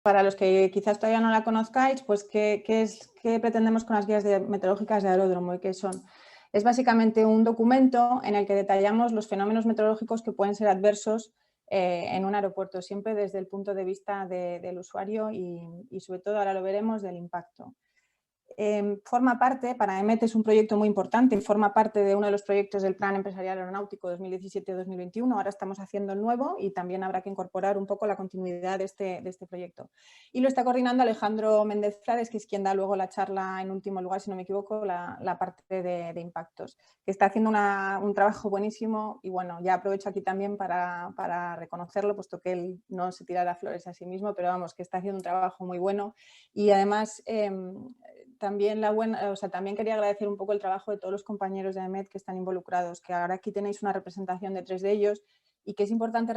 para los que quizás todavía no la conozcáis, pues qué pretendemos con las guías meteorológicas de aeródromo y qué son. Es básicamente un documento en el que detallamos los fenómenos meteorológicos que pueden ser adversos en un aeropuerto, siempre desde el punto de vista del usuario y sobre todo, ahora lo veremos, del impacto. Forma parte, para EMET es un proyecto muy importante, forma parte de uno de los proyectos del Plan Empresarial Aeronáutico 2017-2021, ahora estamos haciendo el nuevo y también habrá que incorporar un poco la continuidad de este proyecto. Y lo está coordinando Alejandro Méndez Frades, que es quien da luego la charla en último lugar, si no me equivoco, la parte de impactos, que está haciendo un trabajo buenísimo y bueno, ya aprovecho aquí también para reconocerlo, puesto que él no se tira las flores a sí mismo, pero vamos, que está haciendo un trabajo muy bueno y además también también quería agradecer un poco el trabajo de todos los compañeros de AEMET que están involucrados, que ahora aquí tenéis una representación de 3 de ellos y que es importante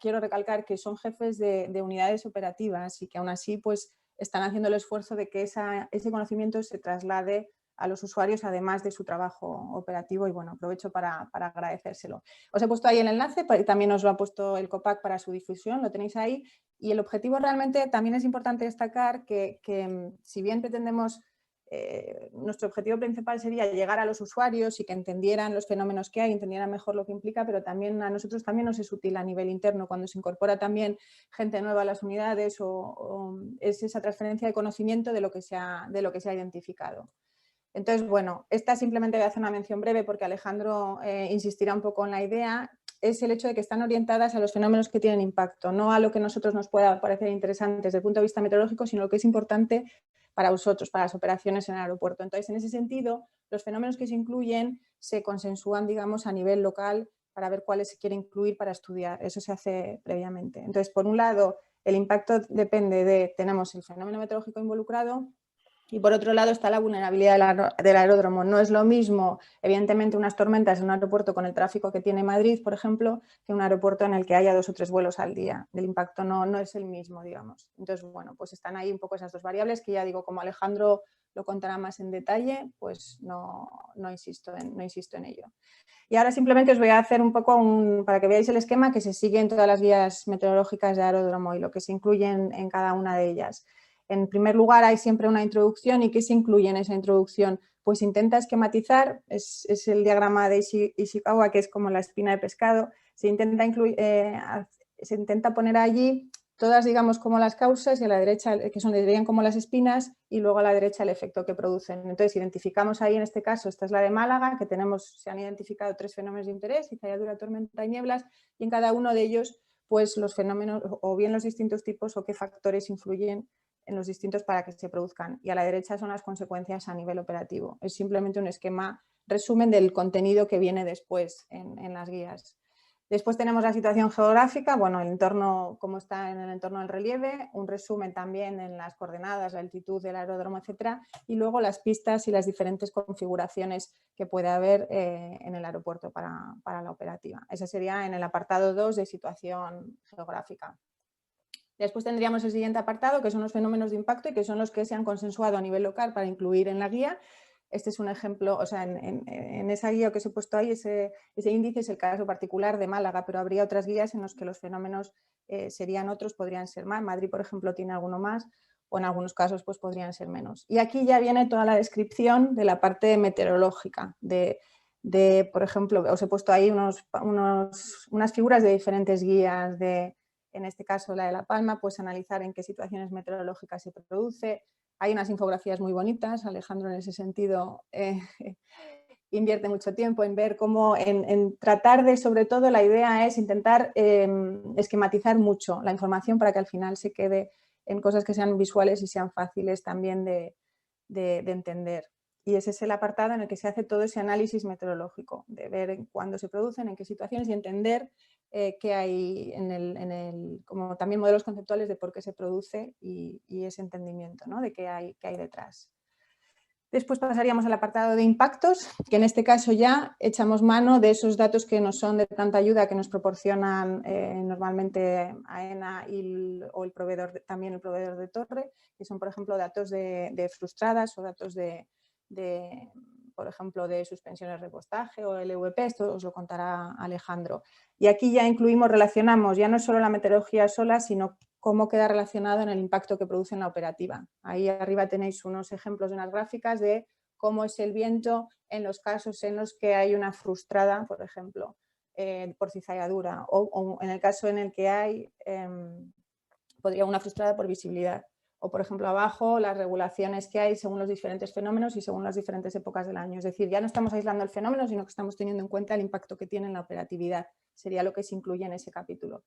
quiero recalcar que son jefes de unidades operativas y que aún así pues están haciendo el esfuerzo de que ese conocimiento se traslade a los usuarios además de su trabajo operativo y bueno, aprovecho para agradecérselo. Os he puesto ahí el enlace, también os lo ha puesto el COPAC para su difusión, lo tenéis ahí y el objetivo realmente también es importante destacar que si bien pretendemos nuestro objetivo principal sería llegar a los usuarios y que entendieran los fenómenos que hay, entendieran mejor lo que implica, pero también a nosotros también nos es útil a nivel interno cuando se incorpora también gente nueva a las unidades o es esa transferencia de conocimiento de lo que se ha identificado. Entonces, bueno, esta simplemente voy a hacer una mención breve porque Alejandro insistirá un poco en la idea, es el hecho de que están orientadas a los fenómenos que tienen impacto, no a lo que a nosotros nos pueda parecer interesante desde el punto de vista meteorológico, sino lo que es importante para vosotros, para las operaciones en el aeropuerto. Entonces, en ese sentido, los fenómenos que se incluyen se consensúan, digamos, a nivel local para ver cuáles se quiere incluir para estudiar. Eso se hace previamente. Entonces, por un lado, el impacto depende tenemos el fenómeno meteorológico involucrado, y por otro lado está la vulnerabilidad del aeródromo. No es lo mismo, evidentemente, unas tormentas en un aeropuerto con el tráfico que tiene Madrid, por ejemplo, que un aeropuerto en el que haya 2 o 3 vuelos al día. El impacto no es el mismo, digamos. Entonces, bueno, pues están ahí un poco esas 2 variables que ya digo, como Alejandro lo contará más en detalle, pues no insisto en ello. Y ahora simplemente os voy a hacer un poco para que veáis el esquema que se sigue en todas las guías meteorológicas de aeródromo y lo que se incluye en cada una de ellas. En primer lugar, hay siempre una introducción. ¿Y qué se incluye en esa introducción? Pues intenta esquematizar, es el diagrama de Ishikawa, que es como la espina de pescado. Se intenta poner allí todas, digamos, como las causas y a la derecha, que serían como las espinas, y luego a la derecha el efecto que producen. Entonces, identificamos ahí, en este caso, esta es la de Málaga, que se han identificado 3 fenómenos de interés, Izayadura, tormenta y nieblas, y en cada uno de ellos, pues los fenómenos, o bien los distintos tipos o qué factores influyen en los distintos para que se produzcan. Y a la derecha son las consecuencias a nivel operativo. Es simplemente un esquema, resumen del contenido que viene después en las guías. Después tenemos la situación geográfica, bueno, el entorno, cómo está en el entorno del relieve, un resumen también en las coordenadas, la altitud del aeródromo, etcétera, y luego las pistas y las diferentes configuraciones que puede haber en el aeropuerto para la operativa. Esa sería en el apartado 2 de situación geográfica. Después tendríamos el siguiente apartado, que son los fenómenos de impacto y que son los que se han consensuado a nivel local para incluir en la guía. Este es un ejemplo, o sea, en esa guía que os he puesto ahí, ese índice es el caso particular de Málaga, pero habría otras guías en las que los fenómenos serían otros, podrían ser más. Madrid, por ejemplo, tiene alguno más o en algunos casos pues podrían ser menos. Y aquí ya viene toda la descripción de la parte meteorológica, por ejemplo, os he puesto ahí unas figuras de diferentes guías en este caso la de La Palma, pues analizar en qué situaciones meteorológicas se produce. Hay unas infografías muy bonitas, Alejandro en ese sentido invierte mucho tiempo en ver cómo, en tratar de, sobre todo la idea es intentar esquematizar mucho la información para que al final se quede en cosas que sean visuales y sean fáciles también de entender. Y ese es el apartado en el que se hace todo ese análisis meteorológico, de ver cuándo se producen, en qué situaciones y entender qué hay como también modelos conceptuales de por qué se produce y ese entendimiento, ¿no?, de qué hay detrás. Después pasaríamos al apartado de impactos, que en este caso ya echamos mano de esos datos que nos son de tanta ayuda que nos proporcionan normalmente AENA o el proveedor, también el proveedor de torre, que son, por ejemplo, datos de frustradas o datos de por ejemplo, de suspensiones de repostaje o LVP, esto os lo contará Alejandro. Y aquí ya incluimos, relacionamos ya no solo la meteorología sola, sino cómo queda relacionado en el impacto que produce en la operativa. Ahí arriba tenéis unos ejemplos de unas gráficas de cómo es el viento en los casos en los que hay una frustrada, por ejemplo, por cizalladura, o en el caso en el que hay podría una frustrada por visibilidad. O, por ejemplo, abajo las regulaciones que hay según los diferentes fenómenos y según las diferentes épocas del año. Es decir, ya no estamos aislando el fenómeno, sino que estamos teniendo en cuenta el impacto que tiene en la operatividad. Sería lo que se incluye en ese capítulo.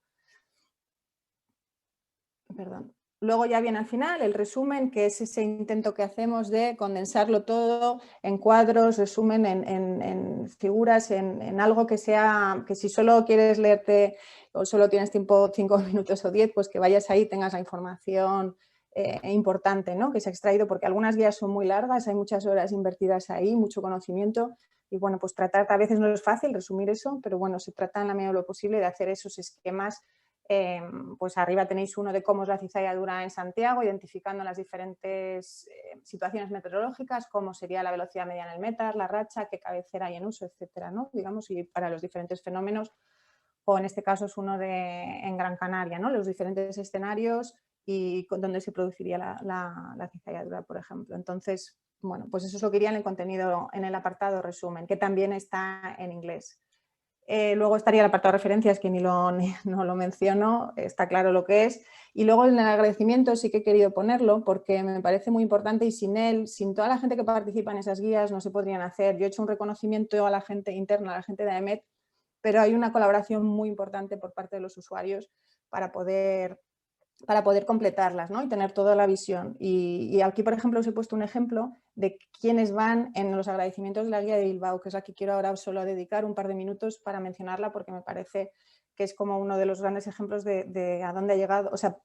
Perdón. Luego ya viene al final el resumen, que es ese intento que hacemos de condensarlo todo en cuadros, resumen en figuras, en algo que sea, que si solo quieres leerte o solo tienes tiempo 5 minutos o 10, pues que vayas ahí, tengas la información importante, ¿no? Que se ha extraído, porque algunas guías son muy largas, hay muchas horas invertidas ahí, mucho conocimiento, y bueno, pues tratar, a veces no es fácil resumir eso, pero bueno, se trata en la medida de lo posible de hacer esos esquemas. Pues arriba tenéis uno de cómo es la cizalladura en Santiago, identificando las diferentes situaciones meteorológicas, cómo sería la velocidad media en el METAR, la racha, qué cabecera hay en uso, etcétera, ¿no? Digamos, y para los diferentes fenómenos, o en este caso es uno en Gran Canaria, ¿no? Los diferentes escenarios y donde se produciría la cizalladura, por ejemplo. Entonces, bueno, pues eso es lo que iría en el contenido, en el apartado resumen, que también está en inglés. Luego estaría el apartado de referencias, que no lo menciono, está claro lo que es. Y luego en el agradecimiento sí que he querido ponerlo porque me parece muy importante, y sin él, sin toda la gente que participa en esas guías, no se podrían hacer. Yo he hecho un reconocimiento a la gente interna, a la gente de AEMET, pero hay una colaboración muy importante por parte de los usuarios para poder completarlas, ¿no? Y tener toda la visión. Y aquí, por ejemplo, os he puesto un ejemplo de quiénes van en los agradecimientos de la guía de Bilbao, que es la que quiero ahora solo dedicar un par de minutos para mencionarla, porque me parece que es como uno de los grandes ejemplos de a dónde ha llegado, o sea,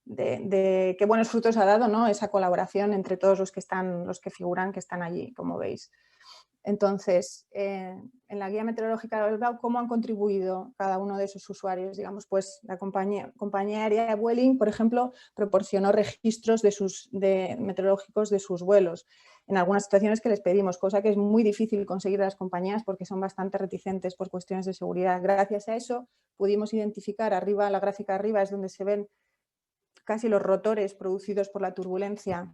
de qué buenos frutos ha dado, ¿no? Esa colaboración entre todos los que figuran, que están allí, como veis. Entonces, en la guía meteorológica de Bilbao, ¿cómo han contribuido cada uno de esos usuarios? Digamos, pues la compañía aérea Vueling, por ejemplo, proporcionó registros meteorológicos de sus vuelos en algunas situaciones que les pedimos, cosa que es muy difícil conseguir a las compañías porque son bastante reticentes por cuestiones de seguridad. Gracias a eso pudimos identificar, arriba, la gráfica arriba es donde se ven casi los rotores producidos por la turbulencia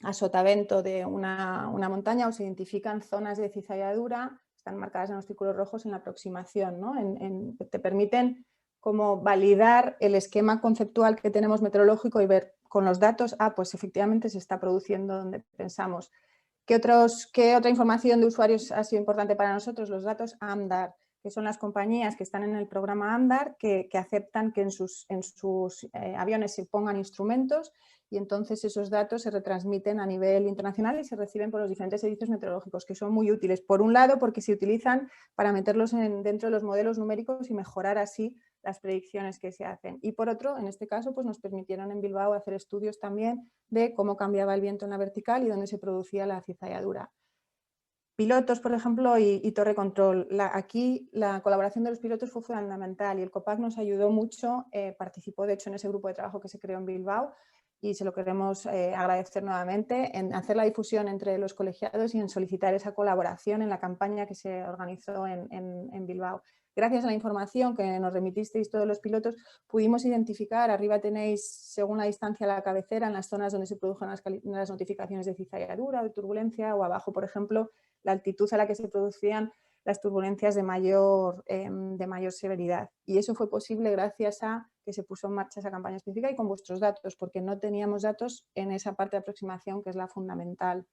a sotavento de una montaña, o se identifican zonas de cizalladura, están marcadas en los círculos rojos en la aproximación, ¿no? Te permiten como validar el esquema conceptual que tenemos meteorológico y ver con los datos, pues efectivamente se está produciendo donde pensamos. ¿Qué otra información de usuarios ha sido importante para nosotros? Los datos AMDAR, que son las compañías que están en el programa AMDAR, que aceptan que en sus aviones se pongan instrumentos, y entonces esos datos se retransmiten a nivel internacional y se reciben por los diferentes servicios meteorológicos, que son muy útiles. Por un lado, porque se utilizan para meterlos dentro de los modelos numéricos y mejorar así las predicciones que se hacen. Y por otro, en este caso, pues nos permitieron en Bilbao hacer estudios también de cómo cambiaba el viento en la vertical y dónde se producía la cizalladura. Pilotos, por ejemplo, y torre control. Aquí la colaboración de los pilotos fue fundamental y el COPAC nos ayudó mucho, participó de hecho en ese grupo de trabajo que se creó en Bilbao, y se lo queremos agradecer nuevamente, en hacer la difusión entre los colegiados y en solicitar esa colaboración en la campaña que se organizó en Bilbao. Gracias a la información que nos remitisteis todos los pilotos, pudimos identificar, arriba tenéis según la distancia a la cabecera, en las zonas donde se produjeron las notificaciones de cizalladura o de turbulencia, o abajo, por ejemplo, la altitud a la que se producían las turbulencias de mayor severidad. Y eso fue posible gracias a que se puso en marcha esa campaña específica y con vuestros datos, porque no teníamos datos en esa parte de aproximación que es la fundamental.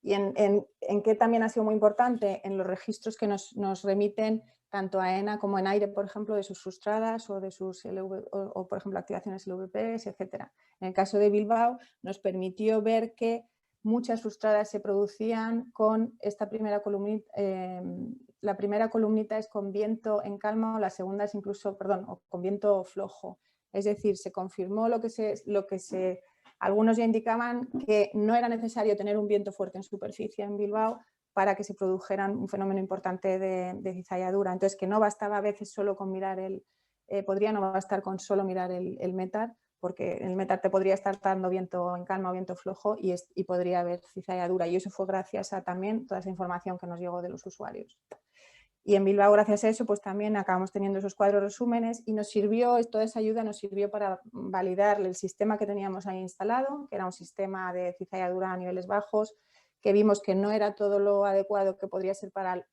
¿Y en qué también ha sido muy importante? En los registros que nos remiten tanto a ENA como en aire, por ejemplo, de sus frustradas o de sus por ejemplo, activaciones LVPs, etcétera. En el caso de Bilbao nos permitió ver que muchas frustradas se producían con esta primera columnita. La primera columnita es con viento en calma, o la segunda es incluso, perdón, o con viento flojo. Es decir, se confirmó algunos ya indicaban que no era necesario tener un viento fuerte en superficie en Bilbao para que se produjera un fenómeno importante de cizalladura. Entonces, que no bastaba a veces solo con mirar podría no bastar con solo mirar el METAR, porque el Metarte podría estar dando viento en calma o viento flojo y podría haber cizalladura, y eso fue gracias a también toda esa información que nos llegó de los usuarios. Y en Bilbao, gracias a eso, pues también acabamos teniendo esos cuadros resúmenes y nos sirvió, toda esa ayuda nos sirvió para validar el sistema que teníamos ahí instalado, que era un sistema de cizalladura a niveles bajos, que vimos que no era todo lo adecuado que podría ser para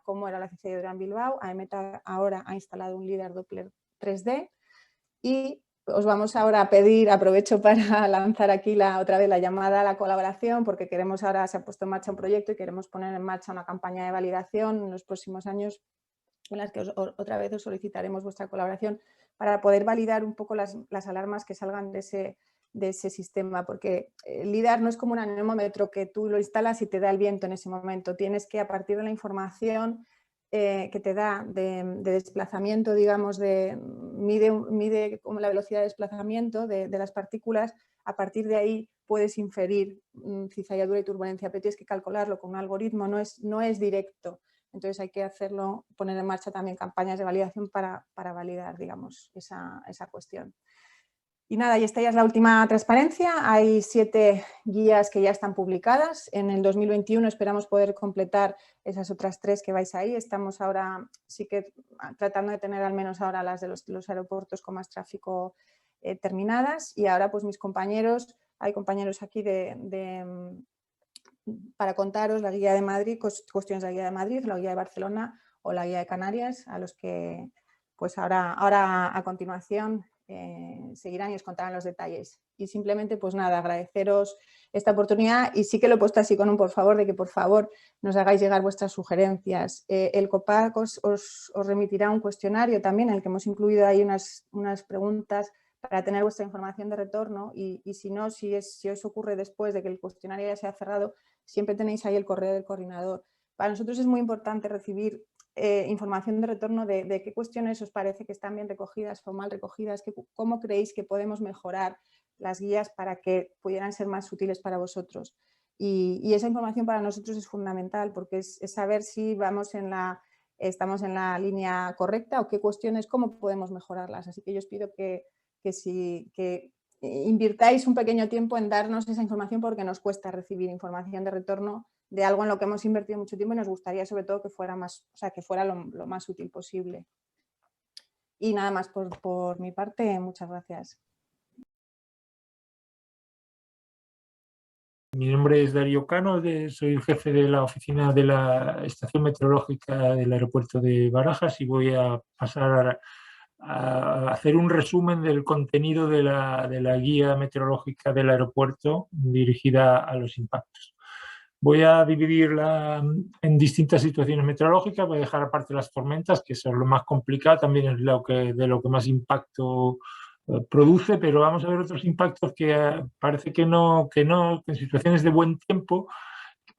cómo era la cizalladura en Bilbao. AEMET ahora ha instalado un LiDAR Doppler 3D y os vamos ahora a pedir, aprovecho para lanzar aquí otra vez la llamada a la colaboración, porque queremos ahora, se ha puesto en marcha un proyecto y queremos poner en marcha una campaña de validación en los próximos años en las que otra vez os solicitaremos vuestra colaboración para poder validar un poco las alarmas que salgan de ese sistema, porque el LiDAR no es como un anemómetro que tú lo instalas y te da el viento en ese momento. Tienes que, a partir de la información que te da de desplazamiento, digamos, mide como la velocidad de desplazamiento de las partículas, a partir de ahí puedes inferir cizalladura y turbulencia, pero tienes que calcularlo con un algoritmo, no es directo. Entonces hay que hacerlo, poner en marcha también campañas de validación para validar, digamos, esa cuestión. Y nada, y esta ya es la última transparencia. Hay 7 guías que ya están publicadas. En el 2021 esperamos poder completar esas otras 3 que vais ahí. Estamos ahora sí que tratando de tener al menos ahora las de los aeropuertos con más tráfico terminadas. Y ahora pues mis compañeros, hay compañeros aquí para contaros la guía de Madrid, cuestiones de la guía de Madrid, la guía de Barcelona o la guía de Canarias, a los que pues ahora a continuación seguirán y os contarán los detalles. Y simplemente, pues nada, agradeceros esta oportunidad, y sí que lo he puesto así con un por favor, de que por favor nos hagáis llegar vuestras sugerencias. El COPAC os remitirá un cuestionario también en el que hemos incluido ahí unas preguntas para tener vuestra información de retorno, y si no, si os ocurre después de que el cuestionario ya se ha cerrado, siempre tenéis ahí el correo del coordinador. Para nosotros es muy importante recibir información de retorno de qué cuestiones os parece que están bien recogidas o mal recogidas, cómo creéis que podemos mejorar las guías para que pudieran ser más útiles para vosotros. Y esa información para nosotros es fundamental, porque es saber si estamos en la línea correcta o qué cuestiones, cómo podemos mejorarlas. Así que yo os pido que invirtáis un pequeño tiempo en darnos esa información, porque nos cuesta recibir información de retorno de algo en lo que hemos invertido mucho tiempo y nos gustaría sobre todo que fuera lo más útil posible. Y nada más por mi parte, muchas gracias. Mi nombre es Darío Cano, soy el jefe de la oficina de la estación meteorológica del aeropuerto de Barajas, y voy a pasar a hacer un resumen del contenido de la guía meteorológica del aeropuerto dirigida a los impactos. Voy a dividirla en distintas situaciones meteorológicas, voy a dejar aparte las tormentas, que son lo más complicado, también es de lo que más impacto produce, pero vamos a ver otros impactos que parece que en situaciones de buen tiempo,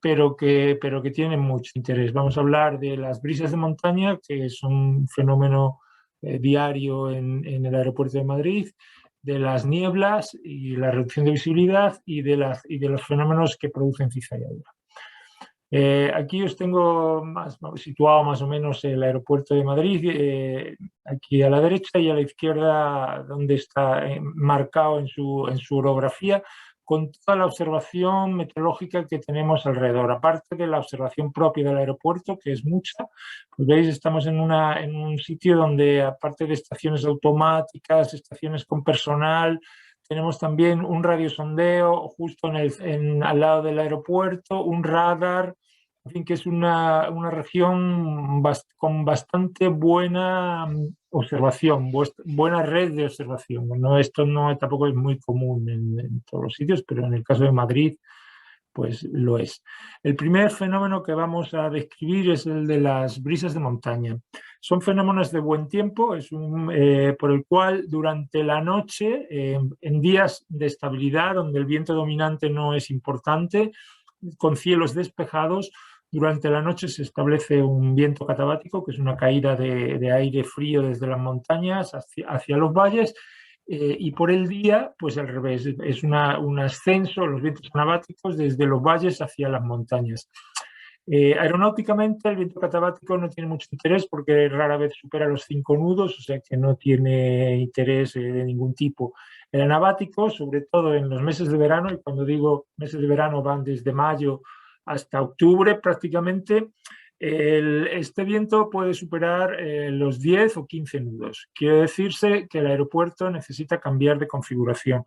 pero que tienen mucho interés. Vamos a hablar de las brisas de montaña, que es un fenómeno diario en el aeropuerto de Madrid, de las nieblas y la reducción de visibilidad, y de los fenómenos que producen cizalladura. Aquí os tengo situado más o menos el aeropuerto de Madrid, aquí a la derecha, y a la izquierda donde está marcado en su orografía, con toda la observación meteorológica que tenemos alrededor. Aparte de la observación propia del aeropuerto, que es mucha, pues veis, estamos en un sitio donde, aparte de estaciones automáticas, estaciones con personal, tenemos también un radiosondeo justo al lado del aeropuerto, un radar, en fin, que es una región con bastante buena observación, buena red de observación. Bueno, esto tampoco es muy común en todos los sitios, pero en el caso de Madrid, pues lo es. El primer fenómeno que vamos a describir es el de las brisas de montaña. Son fenómenos de buen tiempo, por el cual durante la noche, en días de estabilidad, donde el viento dominante no es importante, con cielos despejados, durante la noche se establece un viento catabático, que es una caída de aire frío desde las montañas hacia los valles, y por el día, pues al revés, es un ascenso, los vientos anabáticos desde los valles hacia las montañas. Aeronáuticamente el viento catabático no tiene mucho interés porque rara vez supera los 5 nudos, o sea que no tiene interés de ningún tipo. El anabático, sobre todo en los meses de verano, y cuando digo meses de verano van desde mayo hasta octubre prácticamente, este viento puede superar los 10 o 15 nudos. Quiere decirse que el aeropuerto necesita cambiar de configuración.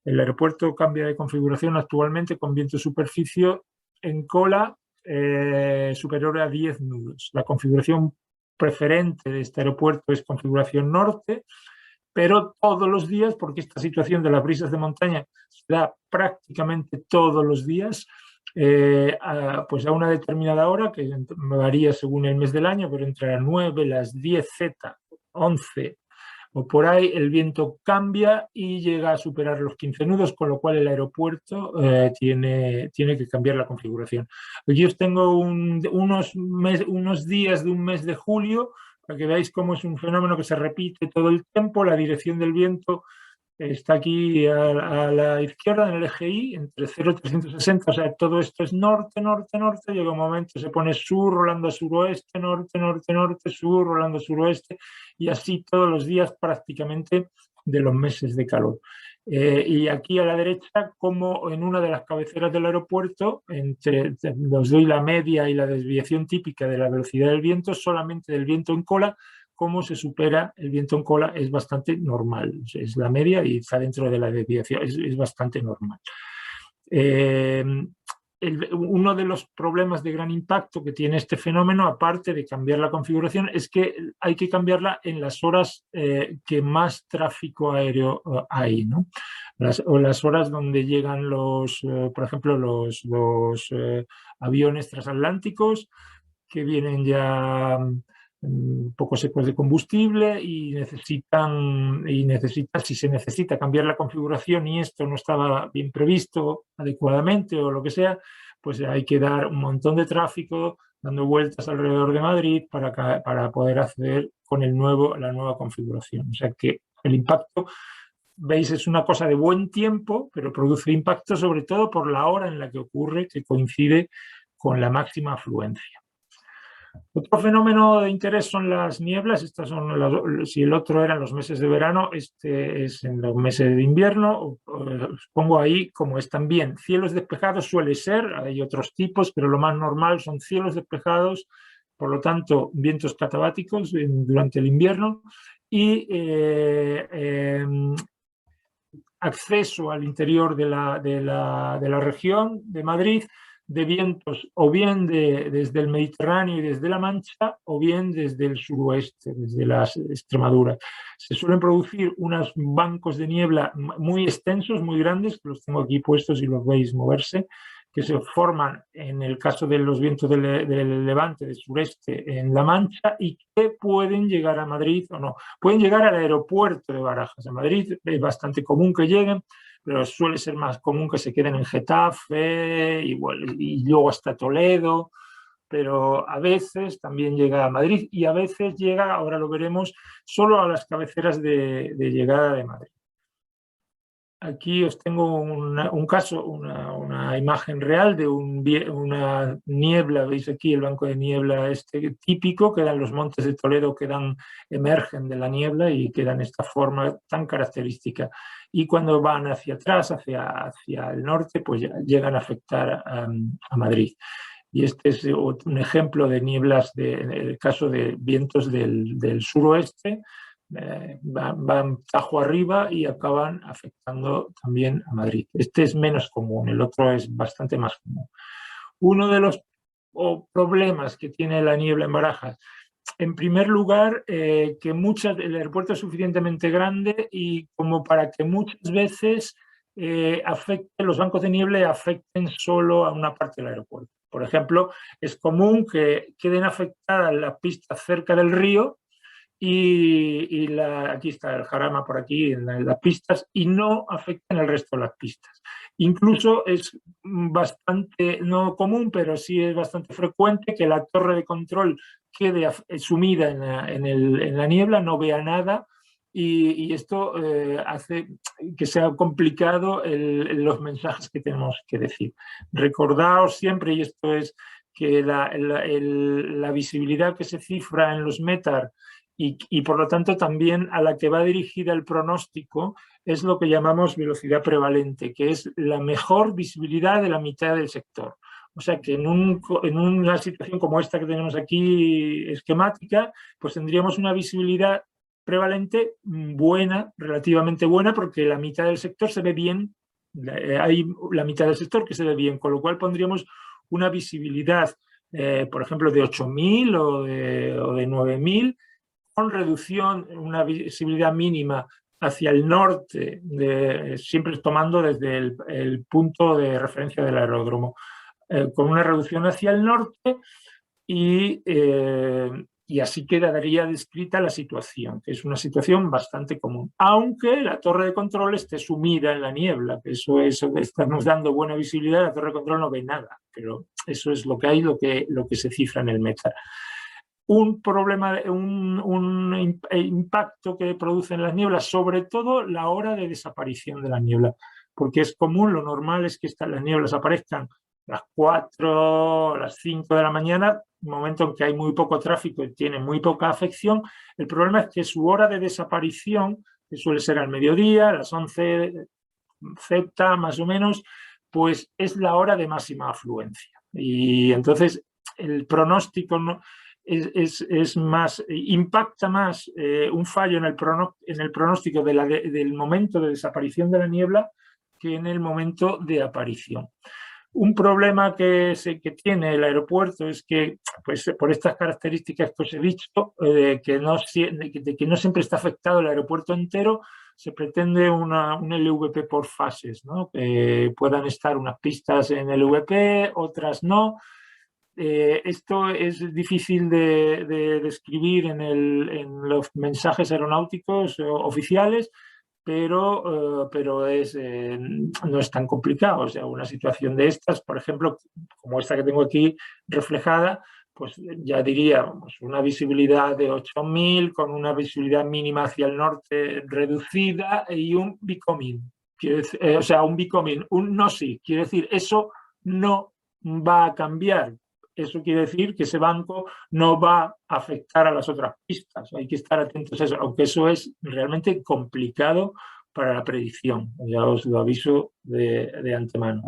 El aeropuerto cambia de configuración actualmente con viento de superficie en cola superior a 10 nudos. La configuración preferente de este aeropuerto es configuración norte, pero todos los días, porque esta situación de las brisas de montaña se da prácticamente todos los días, pues a una determinada hora, que varía según el mes del año, pero entre las 9, las 10 Z, 11 o por ahí, el viento cambia y llega a superar los 15 nudos, con lo cual el aeropuerto tiene que cambiar la configuración. Aquí os tengo unos días de un mes de julio, para que veáis cómo es un fenómeno que se repite todo el tiempo. La dirección del viento está aquí a la izquierda, en el eje Y, entre 0 y 360, o sea, todo esto es norte, norte, norte, llega un momento, se pone sur, rolando a suroeste, norte, norte, norte, sur, rolando a suroeste, y así todos los días prácticamente de los meses de calor. Y aquí a la derecha, como en una de las cabeceras del aeropuerto, os doy la media y la desviación típica de la velocidad del viento, solamente del viento en cola, cómo se supera el viento en cola es bastante normal. Es la media y está dentro de la desviación, es bastante normal. Uno de los problemas de gran impacto que tiene este fenómeno, aparte de cambiar la configuración, es que hay que cambiarla en las horas que más tráfico aéreo hay, ¿no? Las horas donde llegan por ejemplo, los aviones transatlánticos, que vienen ya poco secos de combustible y si se necesita cambiar la configuración y esto no estaba bien previsto adecuadamente o lo que sea, pues hay que dar un montón de tráfico dando vueltas alrededor de Madrid para poder acceder con la nueva configuración. O sea que el impacto, veis, es una cosa de buen tiempo, pero produce impacto sobre todo por la hora en la que ocurre, que coincide con la máxima afluencia. Otro fenómeno de interés son las nieblas. Estas son si el otro eran los meses de verano, este es en los meses de invierno. Os pongo ahí como es también. Cielos despejados suele ser, hay otros tipos, pero lo más normal son cielos despejados, por lo tanto, vientos catabáticos durante el invierno y acceso al interior de la región de Madrid de vientos o bien desde el Mediterráneo y desde la Mancha o bien desde el suroeste, desde las Extremadura. Se suelen producir unos bancos de niebla muy extensos, muy grandes, que los tengo aquí puestos y los veis moverse, que se forman en el caso de los vientos del levante, del sureste, en La Mancha, y que pueden llegar a Madrid o no. Pueden llegar al aeropuerto de Barajas. En Madrid es bastante común que lleguen, pero suele ser más común que se queden en Getafe y luego hasta Toledo, pero a veces también llega a Madrid y a veces llega, ahora lo veremos, solo a las cabeceras de llegada de Madrid. Aquí os tengo un caso, una imagen real de una niebla. Veis aquí el banco de niebla típico, que dan los montes de Toledo, que emergen de la niebla y que dan esta forma tan característica. Y cuando van hacia atrás, hacia el norte, pues ya llegan a afectar a Madrid. Y este es un ejemplo de nieblas, en el caso de vientos del suroeste, van tajo arriba y acaban afectando también a Madrid. Este es menos común, el otro es bastante más común. Uno de los problemas que tiene la niebla en Barajas, en primer lugar, que el aeropuerto es suficientemente grande y como para que muchas veces los bancos de niebla afecten solo a una parte del aeropuerto. Por ejemplo, es común que queden afectadas las pistas cerca del río y aquí está el Jarama por aquí en las pistas y no afectan el resto de las pistas. Incluso es bastante, no común, pero sí es bastante frecuente que la torre de control quede sumida en la niebla, no vea nada y esto hace que sea complicado los mensajes que tenemos que decir. Recordaos siempre, y esto es que la visibilidad que se cifra en los METAR y por lo tanto también a la que va dirigida el pronóstico es lo que llamamos velocidad prevalente, que es la mejor visibilidad de la mitad del sector. O sea que en una situación como esta que tenemos aquí esquemática, pues tendríamos una visibilidad prevalente buena, relativamente buena, porque la mitad del sector se ve bien, hay la mitad del sector que se ve bien, con lo cual pondríamos una visibilidad, por ejemplo, de 8.000 o de 9.000, con reducción, una visibilidad mínima hacia el norte, siempre tomando desde el punto de referencia del aeródromo, con una reducción hacia el norte y así quedaría descrita la situación, que es una situación bastante común, aunque la torre de control esté sumida en la niebla, que eso estamos dando buena visibilidad, la torre de control no ve nada, pero eso es lo que hay, lo que se cifra en el METAR. Un problema, un impacto que producen las nieblas, sobre todo la hora de desaparición de la niebla, porque es común, lo normal es que las nieblas aparezcan a las 4, a las 5 de la mañana, un momento en que hay muy poco tráfico y tiene muy poca afección. El problema es que su hora de desaparición, que suele ser al mediodía, a las 11 Z más o menos, pues es la hora de máxima afluencia. Y entonces el pronóstico es más, impacta más un fallo en el pronóstico del momento de desaparición de la niebla que en el momento de aparición. Un problema que tiene el aeropuerto es que, pues, por estas características que os he dicho, de que no siempre está afectado el aeropuerto entero, se pretende un LVP por fases, ¿no? Que puedan estar unas pistas en LVP, otras no. Esto es difícil de describir en los mensajes aeronáuticos oficiales, pero no es tan complicado. O sea, una situación de estas, por ejemplo, como esta que tengo aquí reflejada, pues ya diríamos una visibilidad de 8.000 con una visibilidad mínima hacia el norte reducida y un becoming. O sea, un becoming, un no sí. Quiere decir, eso no va a cambiar. Eso quiere decir que ese banco no va a afectar a las otras pistas. Hay que estar atentos a eso, aunque eso es realmente complicado para la predicción. Ya os lo aviso de antemano.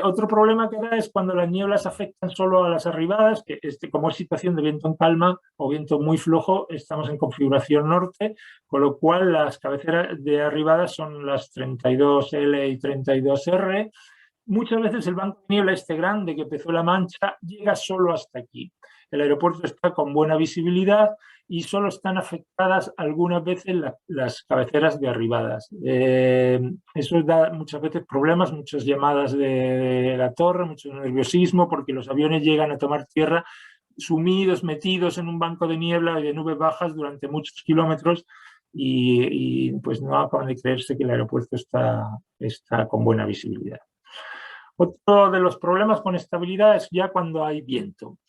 Otro problema que da es cuando las nieblas afectan solo a las arribadas, que como es situación de viento en calma o viento muy flojo, estamos en configuración norte, con lo cual las cabeceras de arribadas son las 32L y 32R. Muchas veces el banco de niebla grande que empezó La Mancha llega solo hasta aquí. El aeropuerto está con buena visibilidad y solo están afectadas algunas veces las cabeceras de arribadas. Eso da muchas veces problemas, muchas llamadas de la torre, mucho nerviosismo, porque los aviones llegan a tomar tierra sumidos, metidos en un banco de niebla y de nubes bajas durante muchos kilómetros y pues no acaban de creerse que el aeropuerto está con buena visibilidad. Otro de los problemas con estabilidad es ya cuando hay viento.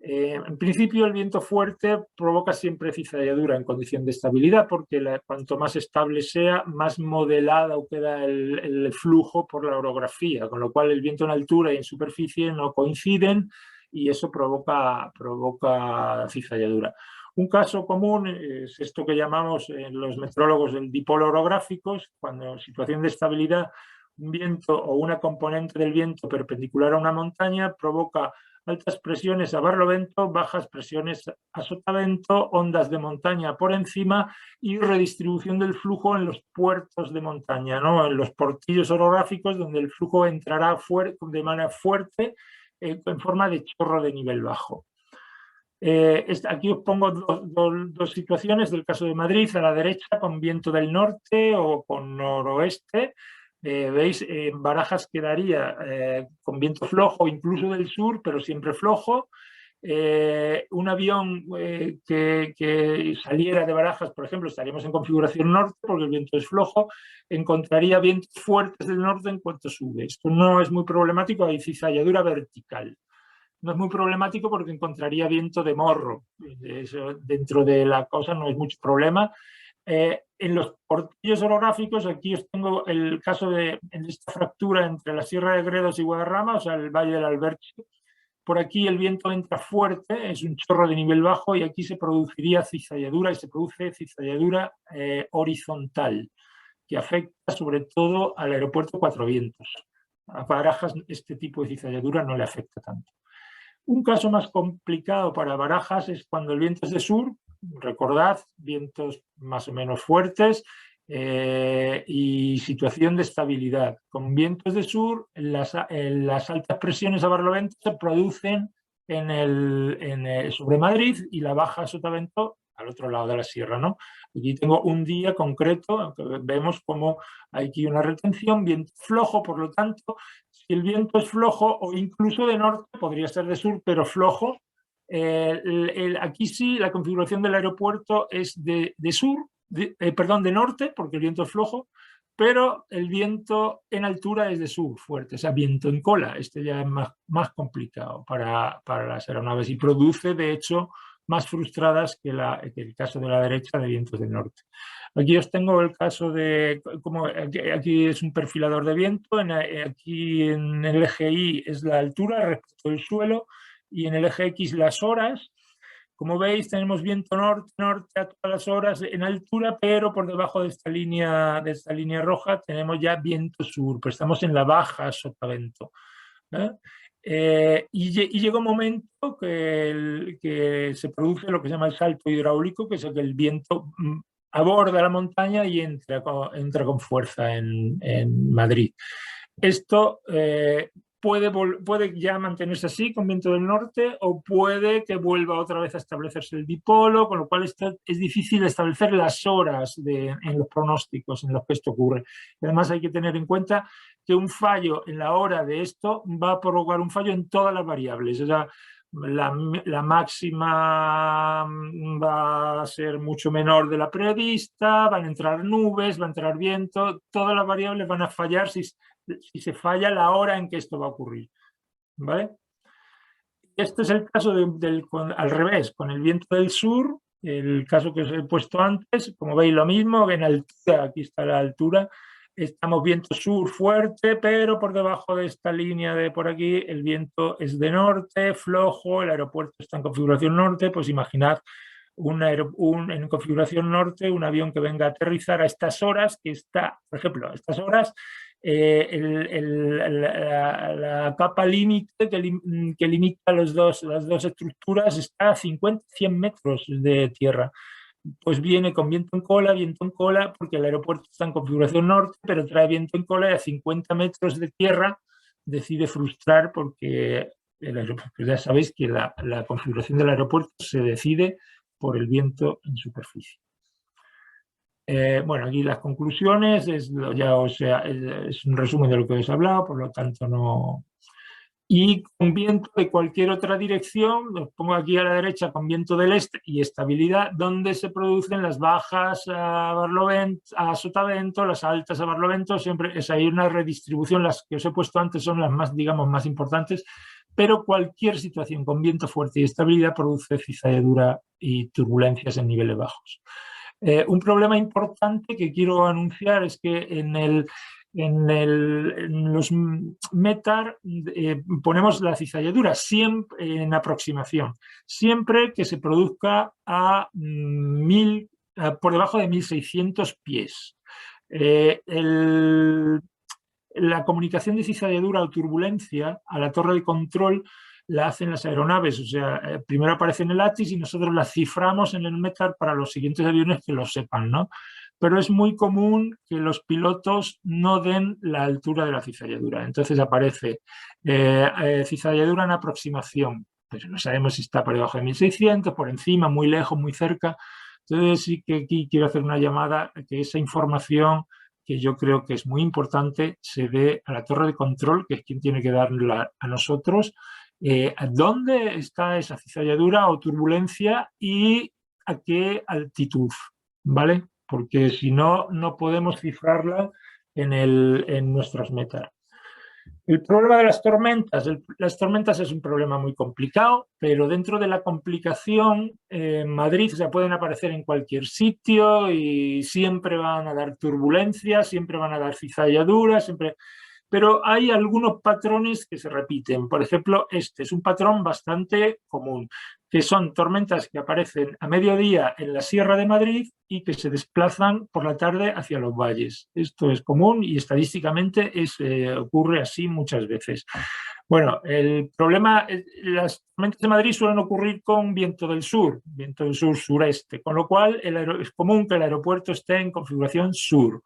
En principio, el viento fuerte provoca siempre cizalladura en condición de estabilidad, porque cuanto más estable sea, más modelado queda el flujo por la orografía, con lo cual el viento en altura y en superficie no coinciden y eso provoca cizalladura. Un caso común es esto que llamamos los meteorólogos el dipolo orográficos, cuando en situación de estabilidad un viento o una componente del viento perpendicular a una montaña provoca altas presiones a barlovento, bajas presiones a sotavento, ondas de montaña por encima y redistribución del flujo en los puertos de montaña, ¿no? En los portillos orográficos donde el flujo entrará de manera fuerte en forma de chorro de nivel bajo. Aquí os pongo dos situaciones del caso de Madrid, a la derecha con viento del norte o con noroeste. Veis, en Barajas quedaría con viento flojo, incluso del sur, pero siempre flojo. Un avión que saliera de Barajas, por ejemplo, estaríamos en configuración norte porque el viento es flojo, encontraría vientos fuertes del norte en cuanto sube. Esto no es muy problemático, hay cizalladura vertical. No es muy problemático porque encontraría viento de morro. Eso, dentro de la cosa no es mucho problema. En los portillos orográficos, aquí os tengo el caso de esta fractura entre la Sierra de Gredos y Guadarrama, o sea, el Valle del Alberche, por aquí el viento entra fuerte, es un chorro de nivel bajo y aquí se produciría cizalladura y se produce cizalladura horizontal, que afecta sobre todo al aeropuerto Cuatro Vientos. A Barajas este tipo de cizalladura no le afecta tanto. Un caso más complicado para Barajas es cuando el viento es de sur, recordad, vientos más o menos fuertes y situación de estabilidad. Con vientos de sur, las altas presiones a barlovento se producen sobre Madrid y la baja a sotavento al otro lado de la sierra, ¿no? Aquí tengo un día concreto, vemos como hay aquí una retención, viento flojo, por lo tanto, si el viento es flojo o incluso de norte, podría ser de sur, pero flojo, aquí sí la configuración del aeropuerto es de sur, de norte, porque el viento es flojo, pero el viento en altura es de sur fuerte, o sea, viento en cola. Este ya es más complicado para las aeronaves y produce, de hecho, más frustradas que el caso de la derecha de vientos del norte. Aquí os tengo el caso de, como aquí es un perfilador de viento, aquí en el eje Y es la altura respecto del suelo y en el eje X las horas. Como veis, tenemos viento norte a todas las horas en altura, pero por debajo de esta línea roja tenemos ya viento sur, pues estamos en la baja sotavento. Y llega un momento que se produce lo que se llama el salto hidráulico, que es el que el viento aborda la montaña y entra con fuerza en Madrid. Esto puede ya mantenerse así con viento del norte o puede que vuelva otra vez a establecerse el dipolo, con lo cual es difícil establecer las horas en los pronósticos en los que esto ocurre. Además hay que tener en cuenta que un fallo en la hora de esto va a provocar un fallo en todas las variables. O sea, la máxima va a ser mucho menor de la prevista, van a entrar nubes, va a entrar viento, todas las variables van a fallar si se falla la hora en que esto va a ocurrir. ¿Vale? Este es el caso al revés, con el viento del sur, el caso que os he puesto antes, como veis lo mismo, en altura, aquí está la altura, estamos viento sur fuerte, pero por debajo de esta línea de por aquí el viento es de norte, flojo, el aeropuerto está en configuración norte, pues imaginad en configuración norte un avión que venga a aterrizar a estas horas, que está, por ejemplo, a estas horas, la capa límite que limita las dos estructuras está a 50-100 metros de tierra. Pues viene con viento en cola, porque el aeropuerto está en configuración norte, pero trae viento en cola y a 50 metros de tierra decide frustrar porque ya sabéis que la configuración del aeropuerto se decide por el viento en superficie. Bueno, aquí las conclusiones, es un resumen de lo que os he hablado, por lo tanto no... Y con viento de cualquier otra dirección, los pongo aquí a la derecha con viento del este y estabilidad, donde se producen las bajas a sotavento, las altas a barlovento, siempre es ahí una redistribución, las que os he puesto antes son las más, digamos, más importantes, pero cualquier situación con viento fuerte y estabilidad produce cizalladura y turbulencias en niveles bajos. Un problema importante que quiero anunciar es que en los METAR ponemos la cizalladura siempre en aproximación, siempre que se produzca por debajo de 1600 pies. La comunicación de cizalladura o turbulencia a la torre de control la hacen las aeronaves, o sea, primero aparece en el ATIS y nosotros la ciframos en el METAR para los siguientes aviones que lo sepan, ¿no? Pero es muy común que los pilotos no den la altura de la cizalladura. Entonces aparece cizalladura en aproximación, pero no sabemos si está por debajo de 1600, por encima, muy lejos, muy cerca. Entonces sí que aquí quiero hacer una llamada a que esa información, que yo creo que es muy importante, se dé a la torre de control, que es quien tiene que darla a nosotros, dónde está esa cizalladura o turbulencia y a qué altitud, ¿vale? Porque si no, no podemos cifrarla en nuestros METAR. El problema de las tormentas es un problema muy complicado, pero dentro de la complicación, en Madrid pueden aparecer en cualquier sitio y siempre van a dar turbulencias, siempre van a dar cizalladuras, siempre... pero hay algunos patrones que se repiten. Por ejemplo, este es un patrón bastante común, que son tormentas que aparecen a mediodía en la Sierra de Madrid y que se desplazan por la tarde hacia los valles. Esto es común y estadísticamente ocurre así muchas veces. Bueno, el problema, las tormentas de Madrid suelen ocurrir con viento del sur-sureste, con lo cual es común que el aeropuerto esté en configuración sur.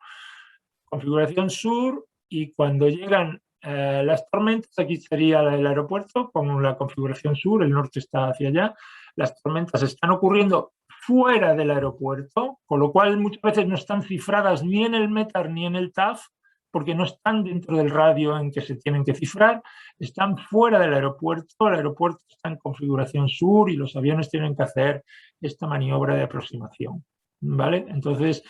Configuración sur, y cuando llegan las tormentas, aquí sería el aeropuerto con la configuración sur, el norte está hacia allá, las tormentas están ocurriendo fuera del aeropuerto, con lo cual muchas veces no están cifradas ni en el METAR ni en el TAF, porque no están dentro del radio en que se tienen que cifrar, están fuera del aeropuerto, el aeropuerto está en configuración sur y los aviones tienen que hacer esta maniobra de aproximación, ¿vale? Entonces,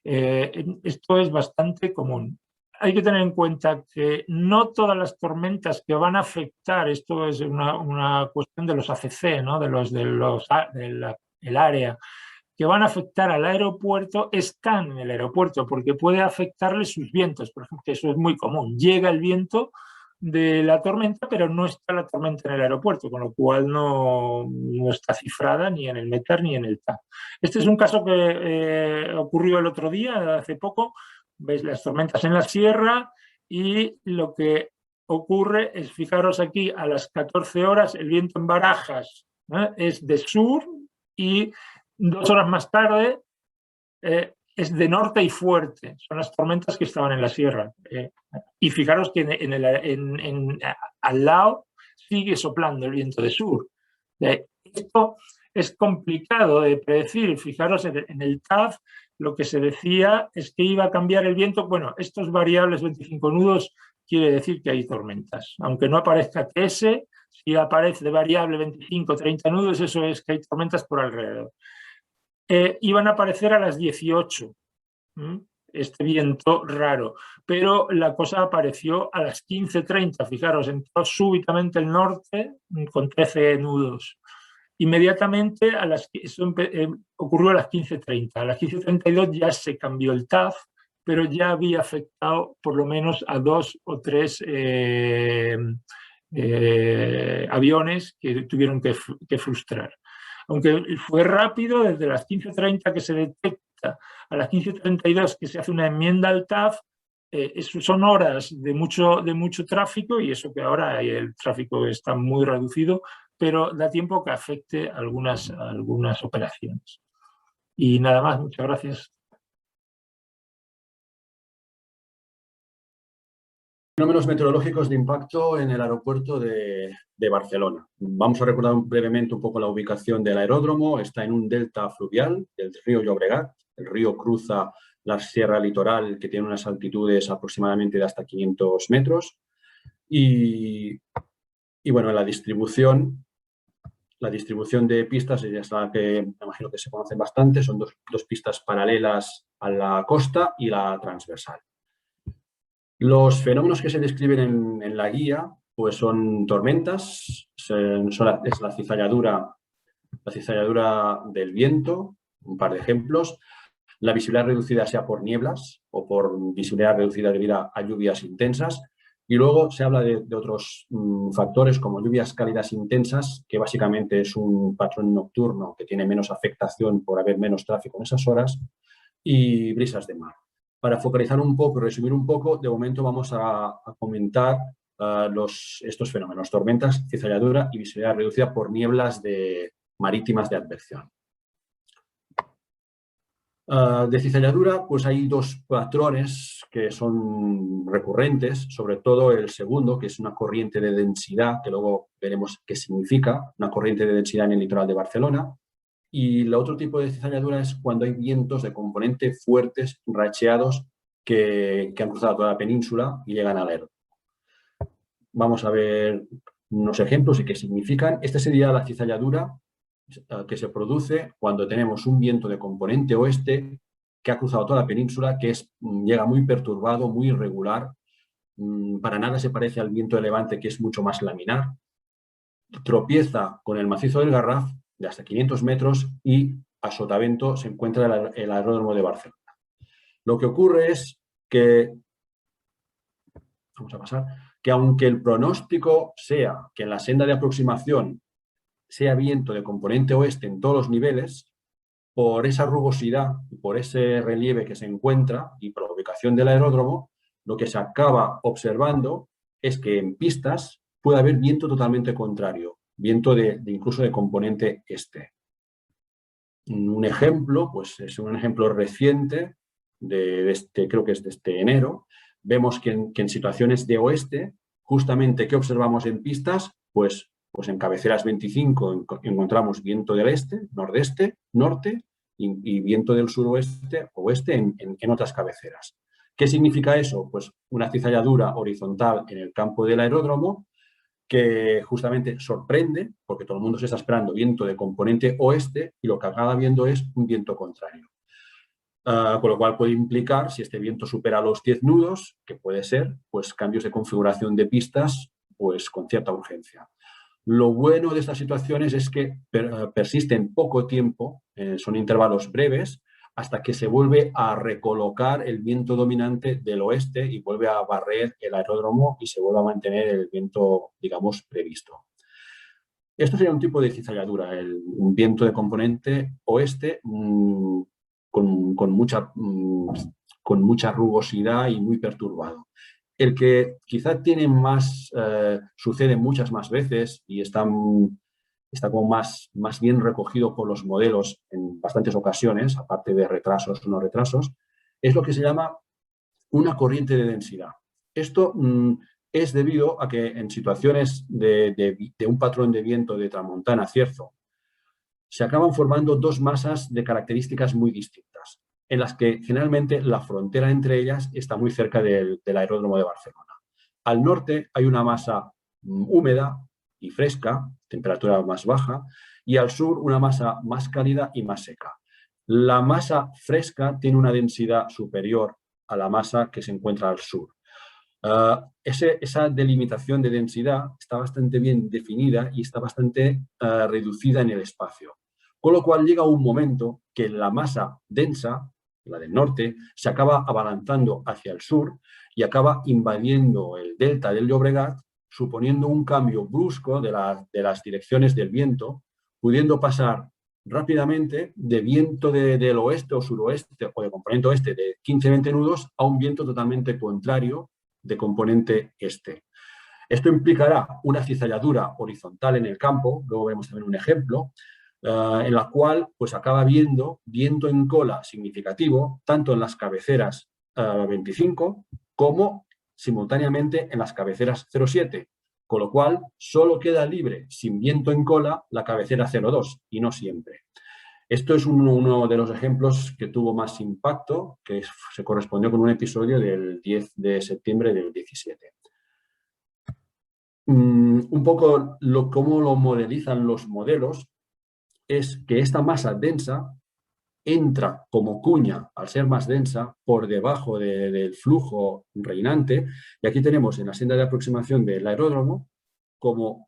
esto es bastante común. Hay que tener en cuenta que no todas las tormentas que van a afectar, esto es una cuestión de los ACC, ¿no? del área, que van a afectar al aeropuerto, están en el aeropuerto, porque puede afectarle sus vientos. Por ejemplo, eso es muy común. Llega el viento de la tormenta, pero no está la tormenta en el aeropuerto, con lo cual no está cifrada ni en el METAR ni en el TAF. Este es un caso que ocurrió el otro día, hace poco. Veis las tormentas en la sierra y lo que ocurre es, fijaros aquí, a las 14 horas el viento en Barajas es de sur y 2 horas más tarde es de norte y fuerte. Son las tormentas que estaban en la sierra. Y fijaros que al lado sigue soplando el viento de sur. Esto es complicado de predecir. Fijaros en el TAF, lo que se decía es que iba a cambiar el viento. Bueno, estos variables 25 nudos quiere decir que hay tormentas. Aunque no aparezca TS, si aparece de variable 25-30 nudos, eso es que hay tormentas por alrededor. Iban a aparecer a las 18, este viento raro, pero la cosa apareció a las 15:30, fijaros, entró súbitamente el norte con 13 nudos. Inmediatamente ocurrió a las 15:30, a las 15:32 ya se cambió el TAF, pero ya había afectado por lo menos a 2 o 3 aviones que tuvieron que frustrar. Aunque fue rápido, desde las 15:30 que se detecta a las 15:32 que se hace una enmienda al TAF, son horas de mucho tráfico, y eso que ahora el tráfico está muy reducido, pero da tiempo que afecte algunas operaciones. Y nada más, muchas gracias. Fenómenos meteorológicos de impacto en el aeropuerto de Barcelona. Vamos a recordar brevemente un poco la ubicación del aeródromo. Está en un delta fluvial del río Llobregat. El río cruza la sierra litoral, que tiene unas altitudes aproximadamente de hasta 500 metros. Y bueno, la distribución de pistas es la que me imagino que se conocen bastante. Son dos pistas paralelas a la costa y la transversal. Los fenómenos que se describen en la guía pues son tormentas, es la cizalladura del viento, un par de ejemplos. La visibilidad reducida sea por nieblas o por visibilidad reducida debido a lluvias intensas. Y luego se habla de otros factores como lluvias cálidas intensas, que básicamente es un patrón nocturno que tiene menos afectación por haber menos tráfico en esas horas, y brisas de mar. Para focalizar un poco, resumir un poco, de momento vamos a comentar estos fenómenos: tormentas, cizalladura y visibilidad reducida por nieblas marítimas de adversarial. De cizalladura, pues hay dos patrones que son recurrentes, sobre todo el segundo, que es una corriente de densidad, que luego veremos qué significa, una corriente de densidad en el litoral de Barcelona. Y el otro tipo de cizalladura es cuando hay vientos de componente fuertes, racheados, que han cruzado toda la península y llegan al aeródromo. Vamos a ver unos ejemplos y qué significan. Esta sería la cizalladura que se produce cuando tenemos un viento de componente oeste que ha cruzado toda la península, que llega muy perturbado, muy irregular. Para nada se parece al viento de levante, que es mucho más laminar. Tropieza con el macizo del Garraf de hasta 500 metros y a sotavento se encuentra el aeródromo de Barcelona. Lo que ocurre es que vamos a pasar, que aunque el pronóstico sea que en la senda de aproximación sea viento de componente oeste en todos los niveles, por esa rugosidad y por ese relieve que se encuentra y por la ubicación del aeródromo, lo que se acaba observando es que en pistas puede haber viento totalmente contrario, viento incluso de componente este. Un ejemplo, pues es un ejemplo reciente, creo que es de este enero. Vemos que en situaciones de oeste, justamente, ¿qué observamos en pistas? Pues en cabeceras 25 encontramos viento del este, nordeste, norte y viento del suroeste, oeste en otras cabeceras. ¿Qué significa eso? Pues una cizalladura horizontal en el campo del aeródromo que justamente sorprende, porque todo el mundo se está esperando viento de componente oeste y lo que acaba viendo es un viento contrario. Con lo cual puede implicar, si este viento supera los 10 nudos, que puede ser, pues cambios de configuración de pistas pues con cierta urgencia. Lo bueno de estas situaciones es que persisten poco tiempo, son intervalos breves, hasta que se vuelve a recolocar el viento dominante del oeste y vuelve a barrer el aeródromo y se vuelve a mantener el viento, digamos, previsto. Esto sería un tipo de cizalladura, un viento de componente oeste con mucha rugosidad y muy perturbado. El que quizá tiene más, sucede muchas más veces y está como más bien recogido por los modelos en bastantes ocasiones, aparte de retrasos o no retrasos, es lo que se llama una corriente de densidad. Esto es debido a que en situaciones de un patrón de viento de tramontana cierzo, se acaban formando dos masas de características muy distintas, en las que generalmente la frontera entre ellas está muy cerca del aeródromo de Barcelona. Al norte hay una masa húmeda y fresca, temperatura más baja, y al sur una masa más cálida y más seca. La masa fresca tiene una densidad superior a la masa que se encuentra al sur. Esa delimitación de densidad está bastante bien definida y está bastante reducida en el espacio. Con lo cual llega un momento que la masa densa, la del norte, se acaba abalanzando hacia el sur y acaba invadiendo el delta del Llobregat, suponiendo un cambio brusco de las direcciones del viento, pudiendo pasar rápidamente de viento del oeste o suroeste o de componente oeste de 15-20 nudos a un viento totalmente contrario de componente este. Esto implicará una cizalladura horizontal en el campo, luego veremos también un ejemplo, en la cual pues acaba viendo viento en cola significativo, tanto en las cabeceras 25 como simultáneamente en las cabeceras 07, con lo cual solo queda libre sin viento en cola la cabecera 02 y no siempre. Esto es uno de los ejemplos que tuvo más impacto, que se correspondió con un episodio del 10 de septiembre del 17. Un poco cómo lo modelizan los modelos es que esta masa densa entra como cuña, al ser más densa, por debajo del flujo reinante, y aquí tenemos en la senda de aproximación del aeródromo como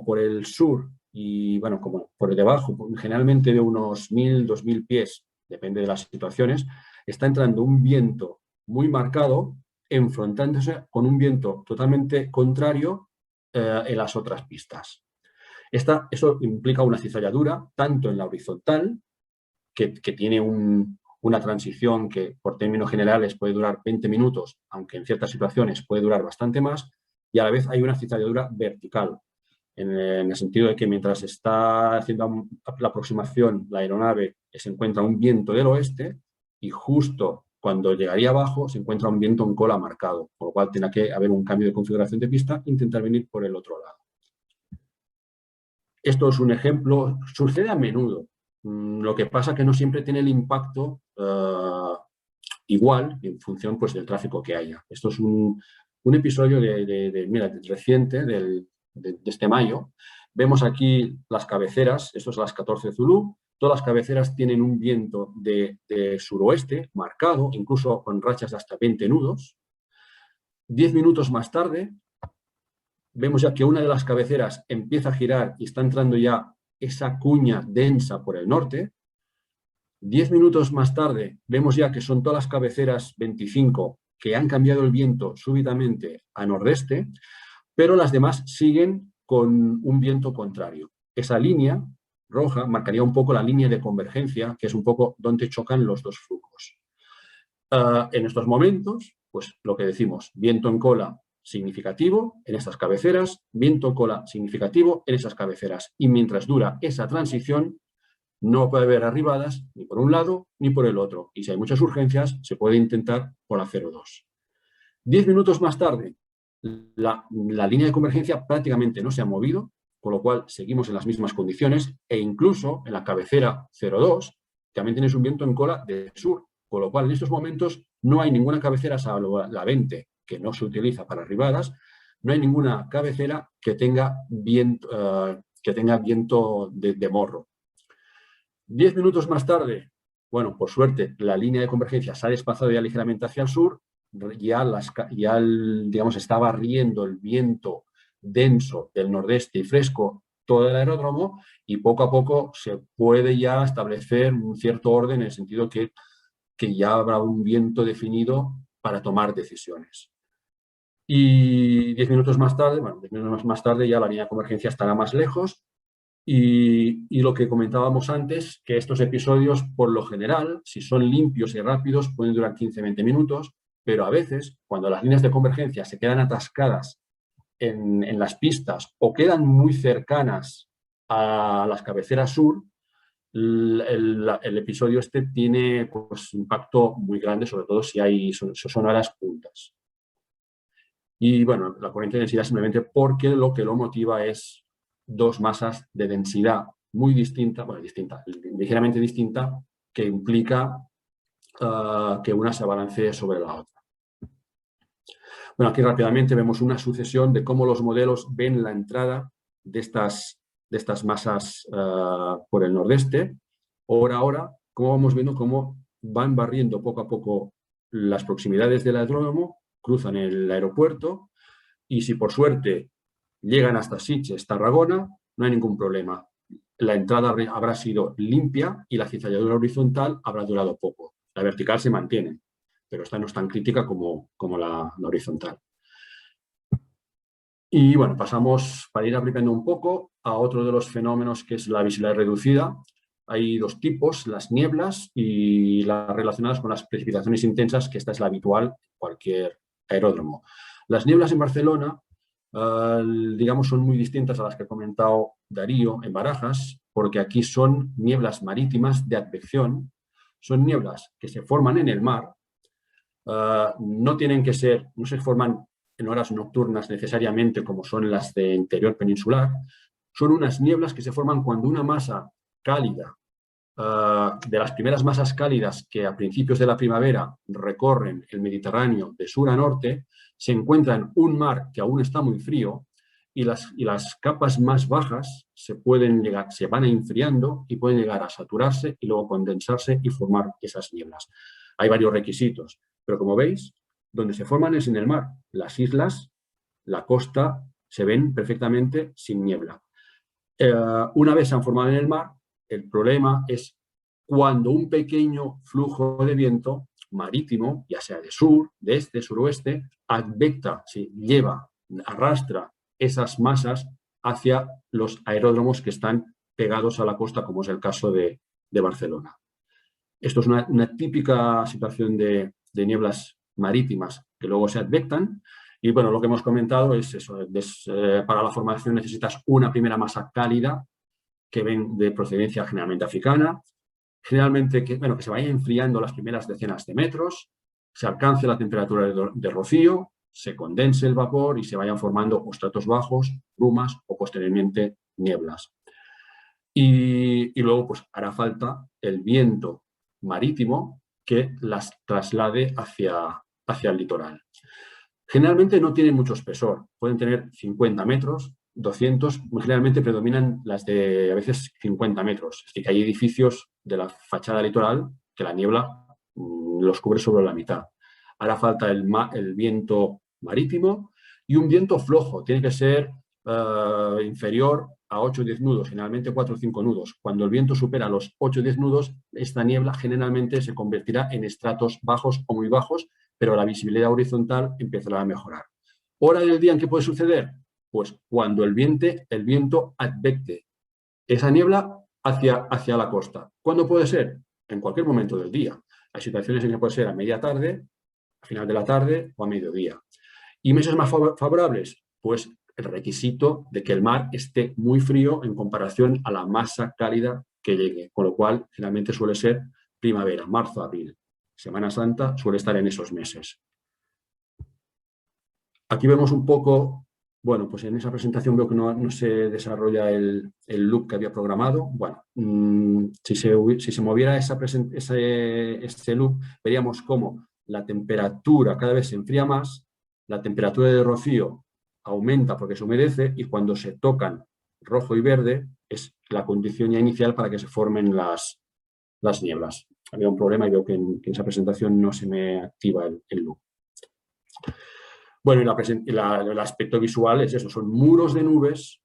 por el sur y bueno, como por debajo, generalmente de unos 1000, 2000 pies, depende de las situaciones, está entrando un viento muy marcado, enfrentándose con un viento totalmente contrario en las otras pistas. Eso implica una cizalladura tanto en la horizontal, que tiene una transición que por términos generales puede durar 20 minutos, aunque en ciertas situaciones puede durar bastante más, y a la vez hay una cizalladura vertical, en el sentido de que mientras está haciendo la aproximación la aeronave se encuentra un viento del oeste y justo cuando llegaría abajo se encuentra un viento en cola marcado, por lo cual tiene que haber un cambio de configuración de pista e intentar venir por el otro lado. Esto es un ejemplo, sucede a menudo. Lo que pasa es que no siempre tiene el impacto igual en función pues, del tráfico que haya. Esto es un episodio reciente de este mayo. Vemos aquí las cabeceras, esto es las 14 Zulu. Todas las cabeceras tienen un viento de suroeste marcado, incluso con rachas de hasta 20 nudos. 10 minutos más tarde, vemos ya que una de las cabeceras empieza a girar y está entrando ya esa cuña densa por el norte. 10 minutos más tarde, vemos ya que son todas las cabeceras 25 que han cambiado el viento súbitamente a nordeste, pero las demás siguen con un viento contrario. Esa línea roja marcaría un poco la línea de convergencia, que es un poco donde chocan los dos flujos. En estos momentos, pues lo que decimos, viento en cola significativo en estas cabeceras, viento en cola significativo en esas cabeceras. Y mientras dura esa transición, no puede haber arribadas ni por un lado ni por el otro. Y si hay muchas urgencias, se puede intentar por la 02. 10 minutos más tarde, la línea de convergencia prácticamente no se ha movido, con lo cual seguimos en las mismas condiciones, e incluso en la cabecera 02 también tienes un viento en cola de sur, con lo cual en estos momentos no hay ninguna cabecera, salvo la 20, que no se utiliza para arribadas, no hay ninguna cabecera que tenga viento, de morro. 10 minutos más tarde, por suerte, la línea de convergencia se ha desplazado ya ligeramente hacia el sur, digamos, está barriendo el viento denso del nordeste y fresco todo el aeródromo, y poco a poco se puede ya establecer un cierto orden en el sentido que ya habrá un viento definido para tomar decisiones. Y 10 minutos más tarde ya la línea de convergencia estará más lejos. Y lo que comentábamos antes, que estos episodios, por lo general, si son limpios y rápidos, pueden durar 15-20 minutos, pero a veces, cuando las líneas de convergencia se quedan atascadas en las pistas o quedan muy cercanas a las cabeceras sur, el episodio este tiene pues, impacto muy grande, sobre todo si son a las puntas. Y bueno, la corriente de densidad simplemente porque lo que lo motiva es dos masas de densidad muy distinta, ligeramente distinta, que implica que una se balancee sobre la otra. Bueno, aquí rápidamente vemos una sucesión de cómo los modelos ven la entrada de estas masas por el nordeste. Ahora, como vamos viendo cómo van barriendo poco a poco las proximidades del aeródromo, cruzan el aeropuerto, y si por suerte llegan hasta Sitges, Tarragona, no hay ningún problema. La entrada habrá sido limpia y la cizalladura horizontal habrá durado poco. La vertical se mantiene, pero esta no es tan crítica como la horizontal. Y bueno, pasamos, para ir aplicando un poco, a otro de los fenómenos que es la visibilidad reducida. Hay dos tipos, las nieblas y las relacionadas con las precipitaciones intensas, que esta es la habitual en cualquier aeródromo. Las nieblas en Barcelona, digamos, son muy distintas a las que ha comentado Darío en Barajas, porque aquí son nieblas marítimas de advección, son nieblas que se forman en el mar, no se forman en horas nocturnas necesariamente como son las de interior peninsular, son unas nieblas que se forman cuando una masa cálida, de las primeras masas cálidas que a principios de la primavera recorren el Mediterráneo de sur a norte, se encuentra en un mar que aún está muy frío, y las capas más bajas se van enfriando y pueden llegar a saturarse y luego condensarse y formar esas nieblas. Hay varios requisitos, pero como veis, donde se forman es en el mar. Las islas, la costa, se ven perfectamente sin niebla. Una vez se han formado en el mar, el problema es cuando un pequeño flujo de viento marítimo, ya sea de sur, de este, suroeste, arrastra esas masas hacia los aeródromos que están pegados a la costa, como es el caso de Barcelona. Esto es una típica situación de nieblas marítimas que luego se advectan. Y bueno, lo que hemos comentado es eso, para la formación necesitas una primera masa cálida que ven de procedencia generalmente africana, generalmente que se vaya enfriando las primeras decenas de metros, se alcance la temperatura de rocío, se condense el vapor y se vayan formando o estratos bajos, brumas o posteriormente nieblas. Y luego pues hará falta el viento marítimo que las traslade hacia el litoral. Generalmente no tienen mucho espesor, pueden tener 50 metros, 200, generalmente predominan las de a veces 50 metros. Es decir, que hay edificios de la fachada litoral que la niebla los cubre sobre la mitad. Hará falta el viento marítimo y un viento flojo, tiene que ser inferior a 8 o 10 nudos, generalmente 4 o 5 nudos. Cuando el viento supera los 8 o 10 nudos, esta niebla generalmente se convertirá en estratos bajos o muy bajos, pero la visibilidad horizontal empezará a mejorar. ¿Hora del día en que puede suceder? Pues cuando el viento advecte esa niebla hacia la costa. ¿Cuándo puede ser? En cualquier momento del día. Hay situaciones en que puede ser a media tarde, a final de la tarde o a mediodía. ¿Y meses más favorables? Pues el requisito de que el mar esté muy frío en comparación a la masa cálida que llegue, con lo cual generalmente suele ser primavera, marzo, abril. Semana Santa suele estar en esos meses. Aquí vemos un poco, bueno, pues en esa presentación veo que no se desarrolla el loop que había programado. Bueno, si se moviera ese loop, veríamos cómo la temperatura cada vez se enfría más, la temperatura de rocío aumenta porque se humedece y cuando se tocan rojo y verde es la condición ya inicial para que se formen las nieblas. Había un problema y veo que en esa presentación no se me activa el loop. Bueno, el aspecto visual es eso, son muros de nubes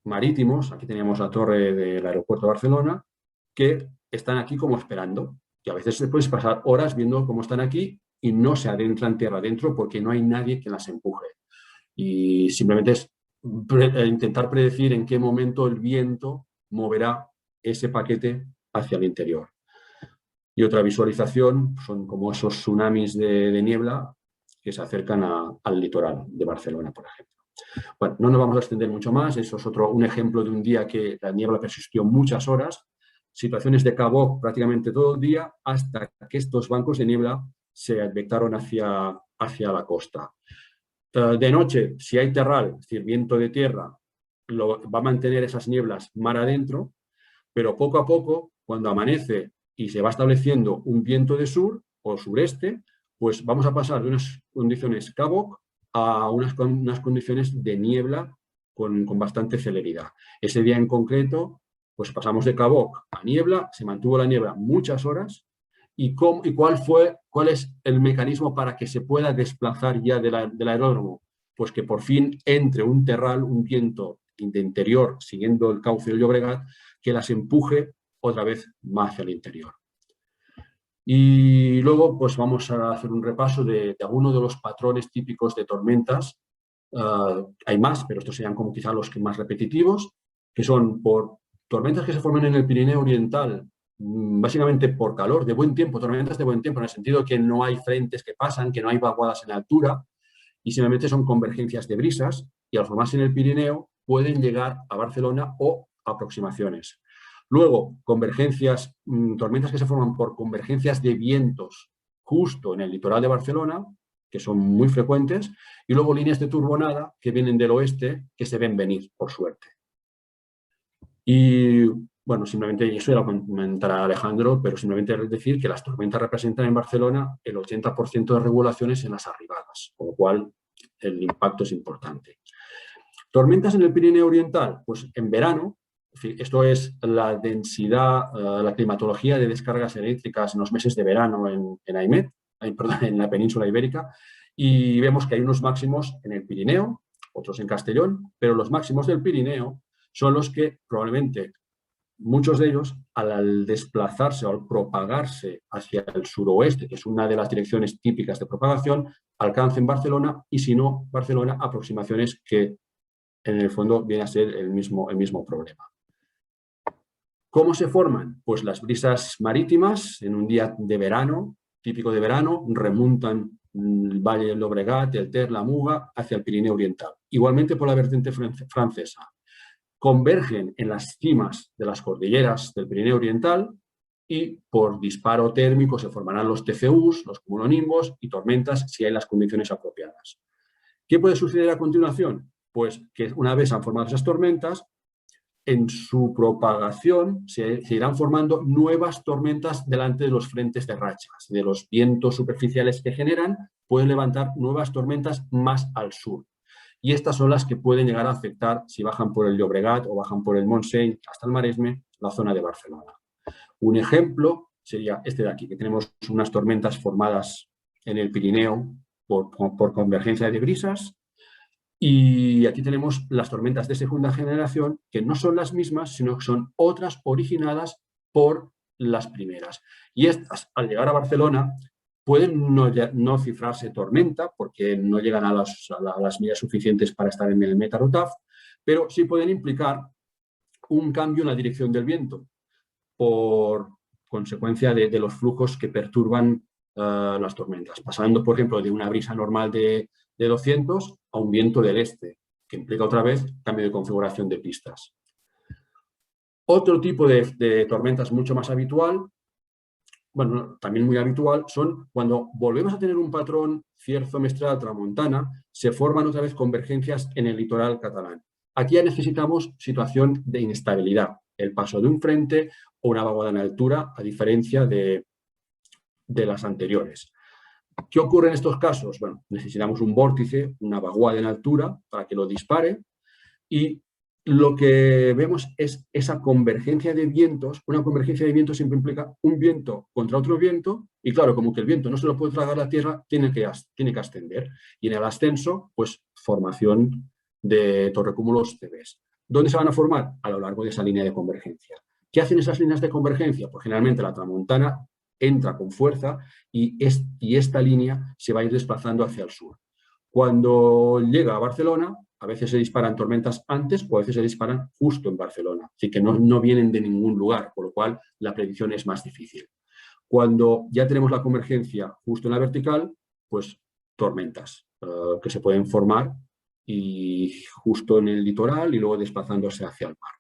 marítimos. Aquí teníamos la torre del aeropuerto de Barcelona, que están aquí como esperando. Y a veces se puede pasar horas viendo cómo están aquí y no se adentran tierra adentro porque no hay nadie que las empuje. Y simplemente es intentar predecir en qué momento el viento moverá ese paquete hacia el interior. Y otra visualización son como esos tsunamis de niebla que se acercan al litoral de Barcelona, por ejemplo. Bueno, no nos vamos a extender mucho más. Eso es un ejemplo de un día que la niebla persistió muchas horas. Situaciones de Cabot prácticamente todo el día hasta que estos bancos de niebla se advectaron hacia la costa. De noche, si hay terral, es decir, viento de tierra, va a mantener esas nieblas mar adentro, pero poco a poco, cuando amanece y se va estableciendo un viento de sur o sureste, pues vamos a pasar de unas condiciones Cabot a unas condiciones de niebla con bastante celeridad. Ese día en concreto, pues pasamos de Cabot a niebla, se mantuvo la niebla muchas horas. ¿Y cuál es el mecanismo para que se pueda desplazar ya del aeródromo? Pues que por fin entre un terral, un viento de interior, siguiendo el cauce del Llobregat, que las empuje otra vez más hacia el interior. Y luego pues vamos a hacer un repaso de algunos de los patrones típicos de tormentas. Hay más, pero estos serían como quizá los que más repetitivos, que son por tormentas que se forman en el Pirineo Oriental, básicamente por calor, de buen tiempo, tormentas de buen tiempo, en el sentido que no hay frentes que pasan, que no hay vaguadas en altura, y simplemente son convergencias de brisas, y al formarse en el Pirineo pueden llegar a Barcelona o aproximaciones. Luego, convergencias, tormentas que se forman por convergencias de vientos justo en el litoral de Barcelona, que son muy frecuentes, y luego líneas de turbonada que vienen del oeste, que se ven venir, por suerte. Y bueno, simplemente, y eso ya lo comentará Alejandro, pero simplemente decir que las tormentas representan en Barcelona el 80% de regulaciones en las arribadas, con lo cual el impacto es importante. Tormentas en el Pirineo Oriental, pues en verano, esto es la densidad, la climatología de descargas eléctricas en los meses de verano en la península ibérica, y vemos que hay unos máximos en el Pirineo, otros en Castellón, pero los máximos del Pirineo son los que probablemente muchos de ellos, al desplazarse o al propagarse hacia el suroeste, que es una de las direcciones típicas de propagación, alcancen Barcelona y, si no, Barcelona, aproximaciones que en el fondo viene a ser el mismo problema. ¿Cómo se forman? Pues las brisas marítimas en un día de verano, típico de verano, remontan el Valle del Llobregat, el Ter, la Muga, hacia el Pirineo Oriental. Igualmente por la vertiente francesa. Convergen en las cimas de las cordilleras del Pirineo Oriental y por disparo térmico se formarán los TCUs, los cumulonimbos y tormentas si hay las condiciones apropiadas. ¿Qué puede suceder a continuación? Pues que una vez han formado esas tormentas, en su propagación se irán formando nuevas tormentas delante de los frentes de rachas, de los vientos superficiales que generan, pueden levantar nuevas tormentas más al sur. Y estas son las que pueden llegar a afectar, si bajan por el Llobregat o bajan por el Montseny hasta el Maresme, la zona de Barcelona. Un ejemplo sería este de aquí, que tenemos unas tormentas formadas en el Pirineo por convergencia de brisas. Y aquí tenemos las tormentas de segunda generación, que no son las mismas, sino que son otras originadas por las primeras. Y estas, al llegar a Barcelona, pueden no cifrarse tormenta, porque no llegan a las millas suficientes para estar en el Metarotaf, pero sí pueden implicar un cambio en la dirección del viento, por consecuencia de los flujos que perturban las tormentas, pasando, por ejemplo, de una brisa normal de 200 a un viento del este, que implica otra vez cambio de configuración de pistas. Otro tipo de tormentas mucho más habitual, bueno, también muy habitual, son cuando volvemos a tener un patrón cierzo-mestral-tramontana, se forman otra vez convergencias en el litoral catalán. Aquí ya necesitamos situación de inestabilidad, el paso de un frente o una vaguada en altura, a diferencia de las anteriores. ¿Qué ocurre en estos casos? Bueno, necesitamos un vórtice, una vaguada en altura para que lo dispare, y lo que vemos es esa convergencia de vientos. Una convergencia de vientos siempre implica un viento contra otro viento, y claro, como que el viento no se lo puede tragar la tierra, tiene que ascender. Y en el ascenso, pues formación de torrecúmulos CBs. ¿Dónde se van a formar? A lo largo de esa línea de convergencia. ¿Qué hacen esas líneas de convergencia? Pues generalmente la tramontana entra con fuerza y esta línea se va a ir desplazando hacia el sur. Cuando llega a Barcelona, a veces se disparan tormentas antes o a veces se disparan justo en Barcelona. Así que no vienen de ningún lugar, por lo cual la predicción es más difícil. Cuando ya tenemos la convergencia justo en la vertical, pues tormentas que se pueden formar y justo en el litoral y luego desplazándose hacia el mar.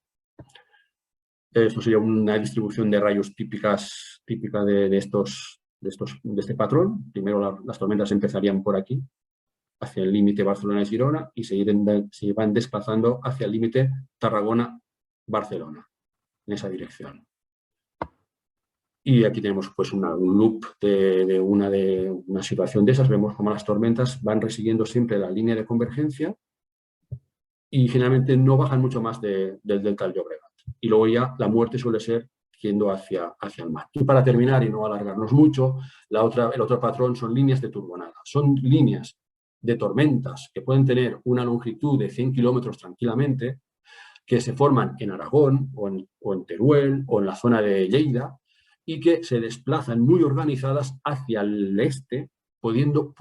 Esto sería una distribución de rayos típica de este patrón. Primero las tormentas empezarían por aquí, hacia el límite Barcelona-Girona, y se van desplazando hacia el límite Tarragona-Barcelona, en esa dirección. Y aquí tenemos pues un loop de una situación de esas. Vemos cómo las tormentas van resiguiendo siempre la línea de convergencia y generalmente no bajan mucho más del delta del Llobregat. Y luego ya la muerte suele ser yendo hacia el mar. Y para terminar y no alargarnos mucho, el otro patrón son líneas de turbonada. Son líneas de tormentas que pueden tener una longitud de 100 kilómetros tranquilamente, que se forman en Aragón o en Teruel o en la zona de Lleida, y que se desplazan muy organizadas hacia el este, pudiendo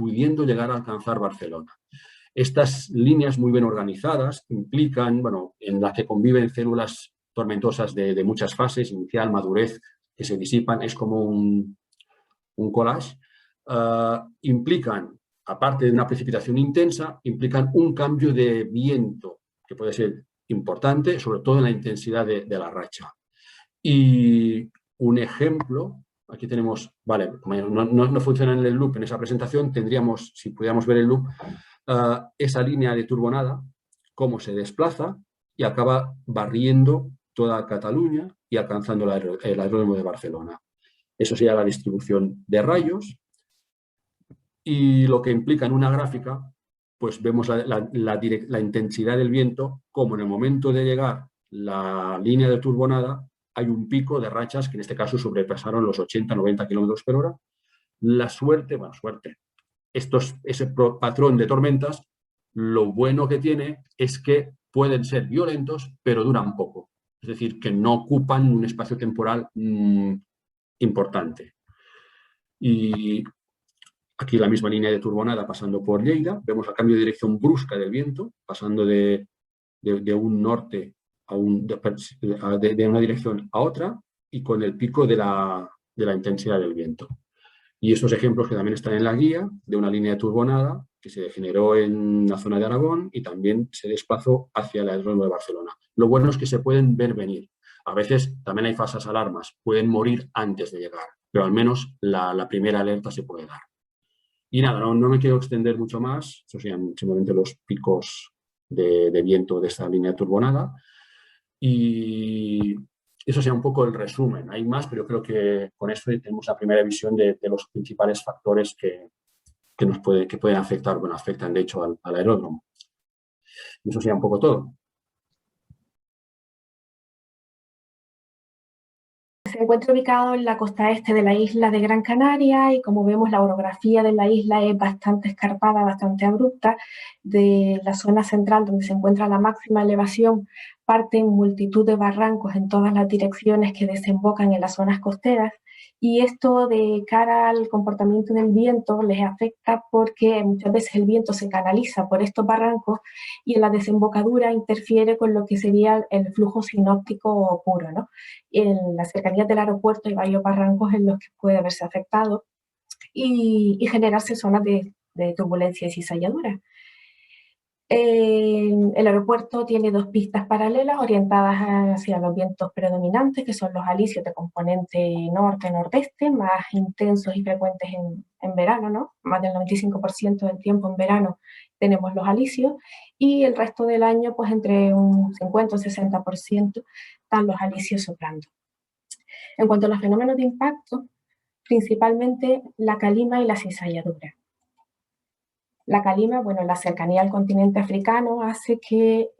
llegar a alcanzar Barcelona. Estas líneas muy bien organizadas implican, bueno, en las que conviven células tormentosas de muchas fases, inicial, madurez, que se disipan, es como un collage, implican, aparte de una precipitación intensa, implican un cambio de viento que puede ser importante, sobre todo en la intensidad de la racha. Y un ejemplo, aquí tenemos, vale, como no funciona en el loop en esa presentación, tendríamos, si pudiéramos ver el loop, esa línea de turbonada, cómo se desplaza y acaba barriendo toda Cataluña y alcanzando el aeródromo de Barcelona. Eso sería la distribución de rayos, y lo que implica en una gráfica, pues vemos la intensidad del viento, como en el momento de llegar la línea de turbonada hay un pico de rachas que en este caso sobrepasaron los 80-90 km por hora. La suerte, bueno, ese patrón de tormentas, lo bueno que tiene es que pueden ser violentos, pero duran poco. Es decir, que no ocupan un espacio temporal importante. Y aquí la misma línea de turbonada pasando por Lleida. Vemos el cambio de dirección brusca del viento, pasando de un norte de una dirección a otra, y con el pico de la intensidad del viento. Y estos ejemplos que también están en la guía, de una línea de turbonada que se generó en la zona de Aragón y también se desplazó hacia el aeródromo de Barcelona. Lo bueno es que se pueden ver venir. A veces también hay falsas alarmas, pueden morir antes de llegar, pero al menos la primera alerta se puede dar. Y nada, no me quiero extender mucho más, estos serían simplemente los picos de viento de esta línea turbonada. Y eso sería un poco el resumen. Hay más, pero creo que con esto tenemos la primera visión de los principales factores que pueden afectar, bueno, afectan de hecho al aeródromo. Y eso sería un poco todo. Se encuentra ubicado en la costa este de la isla de Gran Canaria y como vemos la orografía de la isla es bastante escarpada, bastante abrupta. De la zona central donde se encuentra la máxima elevación parten multitud de barrancos en todas las direcciones que desembocan en las zonas costeras y esto de cara al comportamiento del viento les afecta porque muchas veces el viento se canaliza por estos barrancos y en la desembocadura interfiere con lo que sería el flujo sinóptico puro, ¿no? En las cercanías del aeropuerto hay varios barrancos en los que puede verse afectado y generarse zonas de turbulencia y cizalladura. El aeropuerto tiene dos pistas paralelas orientadas hacia los vientos predominantes, que son los alisios de componente norte-nordeste, más intensos y frecuentes en verano, ¿no? Más del 95% del tiempo en verano tenemos los alisios, y el resto del año, pues entre un 50 o 60% están los alisios soplando. En cuanto a los fenómenos de impacto, principalmente la calima y la cizalladura. La calima, bueno, la cercanía al continente africano hace que,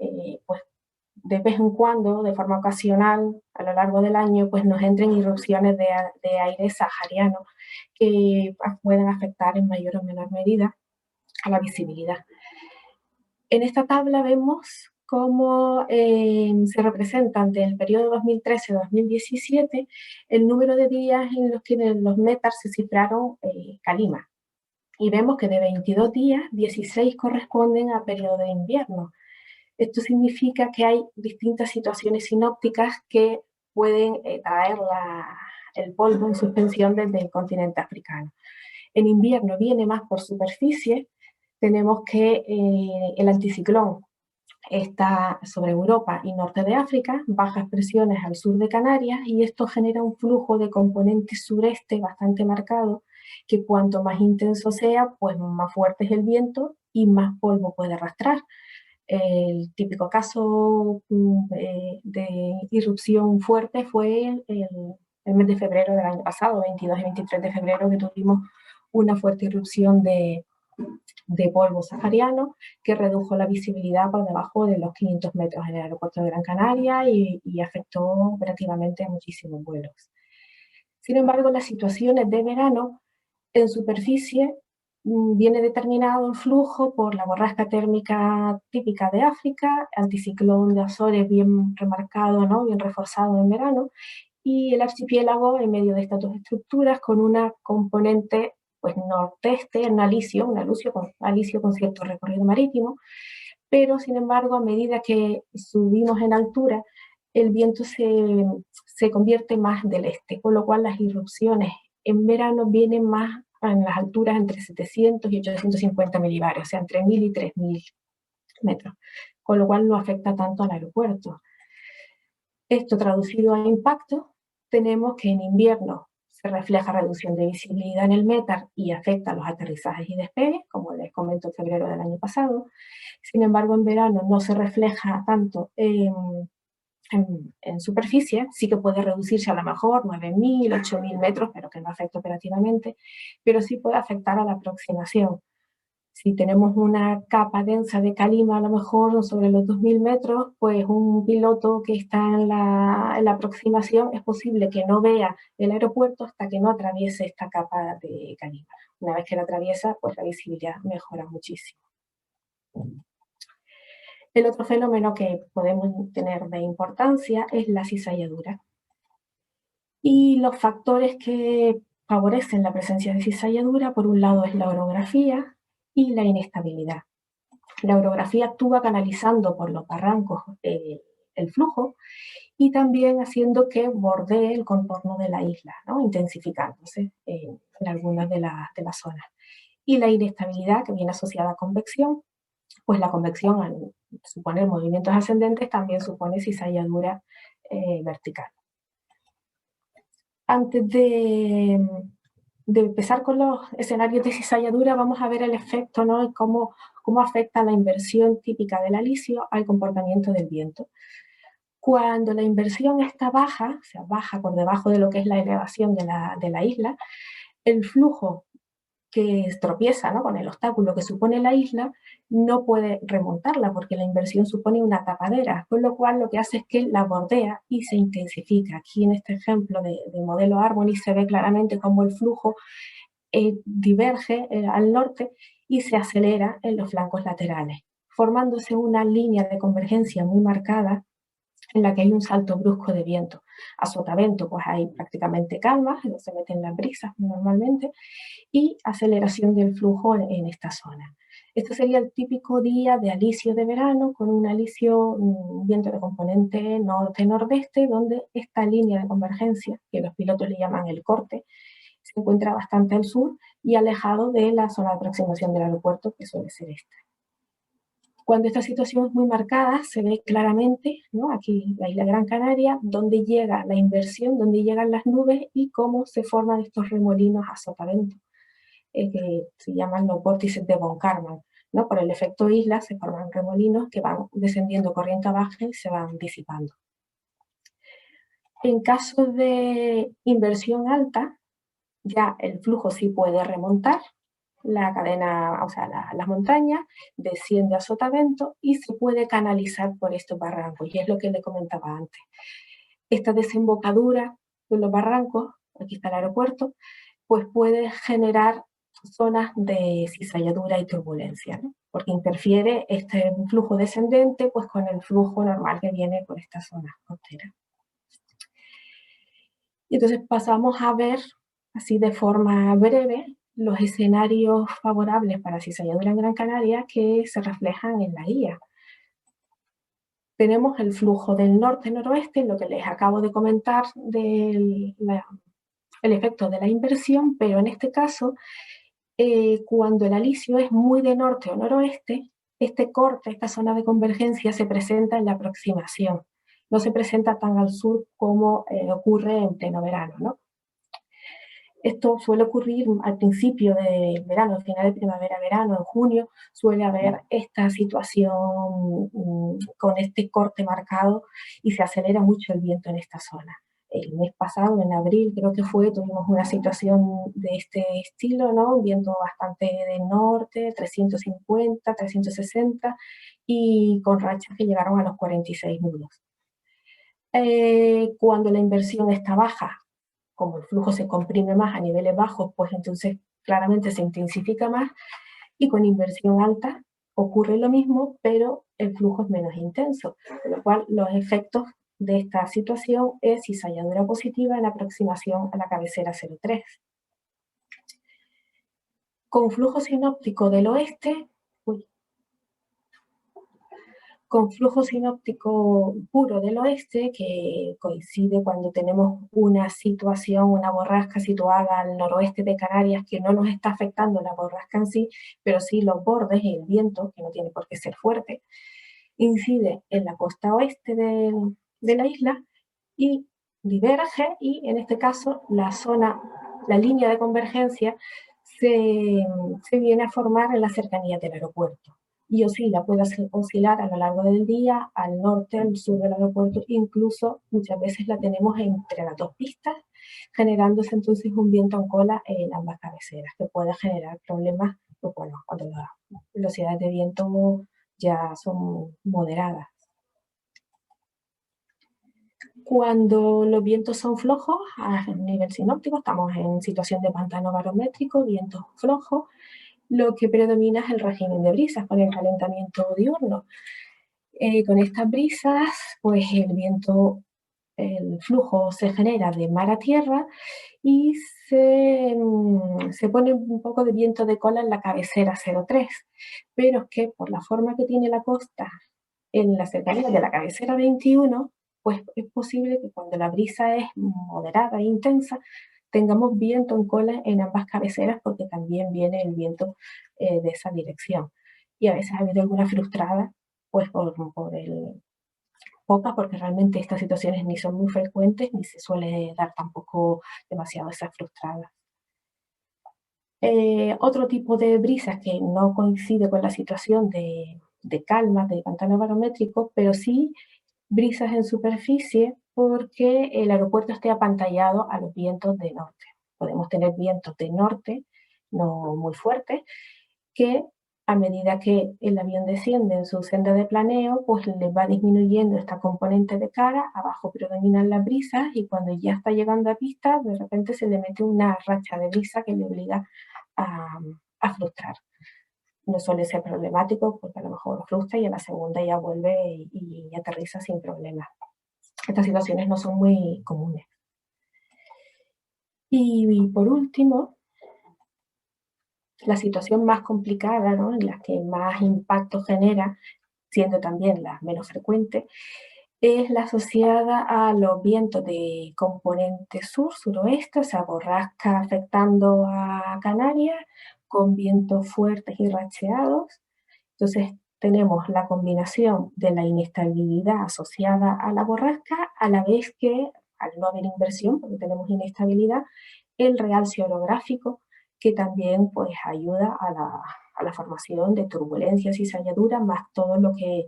pues, de vez en cuando, de forma ocasional, a lo largo del año, pues nos entren irrupciones de aire sahariano que pueden afectar en mayor o menor medida a la visibilidad. En esta tabla vemos cómo se representa ante el periodo 2013-2017 el número de días en los que en los METAR se cifraron calima. Y vemos que de 22 días, 16 corresponden a periodo de invierno. Esto significa que hay distintas situaciones sinópticas que pueden traer el polvo en suspensión desde el continente africano. En invierno viene más por superficie. Tenemos que el anticiclón está sobre Europa y norte de África, bajas presiones al sur de Canarias, y esto genera un flujo de componente sureste bastante marcado, que cuanto más intenso sea, pues más fuerte es el viento y más polvo puede arrastrar. El típico caso de irrupción fuerte fue el mes de febrero del año pasado, 22 y 23 de febrero, que tuvimos una fuerte irrupción de polvo sahariano que redujo la visibilidad por debajo de los 500 metros en el aeropuerto de Gran Canaria y afectó operativamente a muchísimos vuelos. Sin embargo, las situaciones de verano en superficie viene determinado el flujo por la borrasca térmica típica de África, anticiclón de Azores bien remarcado, ¿no? Bien reforzado en verano, y el archipiélago en medio de estas dos estructuras con una componente pues nordeste, un alisio con cierto recorrido marítimo, pero sin embargo a medida que subimos en altura el viento se convierte más del este, con lo cual las irrupciones en verano vienen más en las alturas entre 700 y 850 milibares, o sea, entre 1000 y 3000 metros, con lo cual no afecta tanto al aeropuerto. Esto traducido a impacto, tenemos que en invierno se refleja reducción de visibilidad en el METAR y afecta a los aterrizajes y despegues, como les comento en febrero del año pasado. Sin embargo, en verano no se refleja tanto en superficie, sí que puede reducirse a lo mejor 9000, 8000 metros, pero que no afecta operativamente, pero sí puede afectar a la aproximación. Si tenemos una capa densa de calima a lo mejor sobre los 2000 metros, pues un piloto que está en la aproximación es posible que no vea el aeropuerto hasta que no atraviese esta capa de calima. Una vez que la atraviesa, pues la visibilidad mejora muchísimo. El otro fenómeno que podemos tener de importancia es la cizalladura. Y los factores que favorecen la presencia de cizalladura, por un lado, es la orografía y la inestabilidad. La orografía actúa canalizando por los barrancos el flujo y también haciendo que bordee el contorno de la isla, ¿no? Intensificándose en algunas de las zonas. Y la inestabilidad, que viene asociada a convección, pues la convección, al suponer movimientos ascendentes, también supone cizalladura vertical. Antes de empezar con los escenarios de cizalladura, vamos a ver el efecto, ¿no? Y cómo afecta la inversión típica del alisio al comportamiento del viento. Cuando la inversión está baja, o sea, baja por debajo de lo que es la elevación de la isla, el flujo que tropieza, ¿no?, con el obstáculo que supone la isla, no puede remontarla porque la inversión supone una tapadera, con lo cual lo que hace es que la bordea y se intensifica. Aquí en este ejemplo de modelo Harmony se ve claramente cómo el flujo diverge al norte y se acelera en los flancos laterales, formándose una línea de convergencia muy marcada en la que hay un salto brusco de viento. A sotavento pues hay prácticamente calma, no se meten las brisas normalmente, y aceleración del flujo en esta zona. Este sería el típico día de alisio de verano, con un alisio, viento de componente norte-nordeste, donde esta línea de convergencia, que los pilotos le llaman el corte, se encuentra bastante al sur y alejado de la zona de aproximación del aeropuerto, que suele ser esta. Cuando esta situación es muy marcada, se ve claramente, ¿no?, aquí la isla Gran Canaria, dónde llega la inversión, dónde llegan las nubes y cómo se forman estos remolinos a sotavento, que se llaman los vórtices de von Karman, ¿no? Por el efecto isla se forman remolinos que van descendiendo corriente abajo y se van disipando. En caso de inversión alta, ya el flujo sí puede remontar la cadena, o sea, las montañas, desciende a sotavento y se puede canalizar por estos barrancos, y es lo que le comentaba antes. Esta desembocadura de los barrancos, aquí está el aeropuerto, pues puede generar zonas de cizalladura y turbulencia, ¿no?, porque interfiere este flujo descendente pues con el flujo normal que viene por esta zona costera. Y entonces pasamos a ver, así de forma breve, los escenarios favorables para cizalladura en Gran Canaria que se reflejan en la guía. Tenemos el flujo del norte-noroeste, lo que les acabo de comentar del el efecto de la inversión, pero en este caso, cuando el alisio es muy de norte o noroeste, este corte, esta zona de convergencia se presenta en la aproximación. No se presenta tan al sur como ocurre en pleno verano, ¿no? Esto suele ocurrir al principio de verano, al final de primavera-verano, en junio, suele haber esta situación con este corte marcado y se acelera mucho el viento en esta zona. El mes pasado, en abril, creo que fue, tuvimos una situación de este estilo, ¿no? Un viento bastante de norte, 350, 360, y con rachas que llegaron a los 46 nudos. Cuando la inversión está baja, como el flujo se comprime más a niveles bajos, pues entonces claramente se intensifica más, y con inversión alta ocurre lo mismo, pero el flujo es menos intenso, con lo cual los efectos de esta situación es cizalladura positiva en aproximación a la cabecera 03. Con flujo sinóptico del oeste, con flujo sinóptico puro del oeste, que coincide cuando tenemos una situación, una borrasca situada al noroeste de Canarias, que no nos está afectando la borrasca en sí, pero sí los bordes y el viento, que no tiene por qué ser fuerte, incide en la costa oeste de la isla y diverge, y en este caso la línea de convergencia se viene a formar en la cercanía del aeropuerto. Y puede oscilar a lo largo del día, al norte, al sur del aeropuerto, incluso muchas veces la tenemos entre las dos pistas, generándose entonces un viento en cola en ambas cabeceras, que puede generar problemas, pues bueno, cuando las velocidades de viento ya son moderadas. Cuando los vientos son flojos, a nivel sinóptico, estamos en situación de pantano barométrico, vientos flojos, lo que predomina es el régimen de brisas con el calentamiento diurno. Con estas brisas, pues el flujo se genera de mar a tierra y se pone un poco de viento de cola en la cabecera 03, pero es que por la forma que tiene la costa en la cercanía de la cabecera 21, pues es posible que cuando la brisa es moderada e intensa, tengamos viento en cola en ambas cabeceras, porque también viene el viento de esa dirección. Y a veces ha habido alguna frustrada, pues poca, porque realmente estas situaciones ni son muy frecuentes, ni se suele dar tampoco demasiado esas frustradas. Otro tipo de brisas que no coincide con la situación de calma, de pantano barométrico, pero sí brisas en superficie, porque el aeropuerto esté apantallado a los vientos de norte. Podemos tener vientos de norte no muy fuertes, que a medida que el avión desciende en su senda de planeo, pues le va disminuyendo esta componente de cara, abajo predominan las brisas y cuando ya está llegando a pista, de repente se le mete una racha de brisa que le obliga a frustrar. No suele ser problemático porque a lo mejor frustra y a la segunda ya vuelve y aterriza sin problemas. Estas situaciones no son muy comunes. Y por último, la situación más complicada, ¿no?, en la que más impacto genera, siendo también la menos frecuente, es la asociada a los vientos de componente sur, suroeste, o sea, borrasca afectando a Canarias, con vientos fuertes y racheados. Entonces, tenemos la combinación de la inestabilidad asociada a la borrasca, a la vez que, al no haber inversión, porque tenemos inestabilidad, el realce orográfico, que también pues, ayuda a la formación de turbulencias y cizañaduras, más todo lo que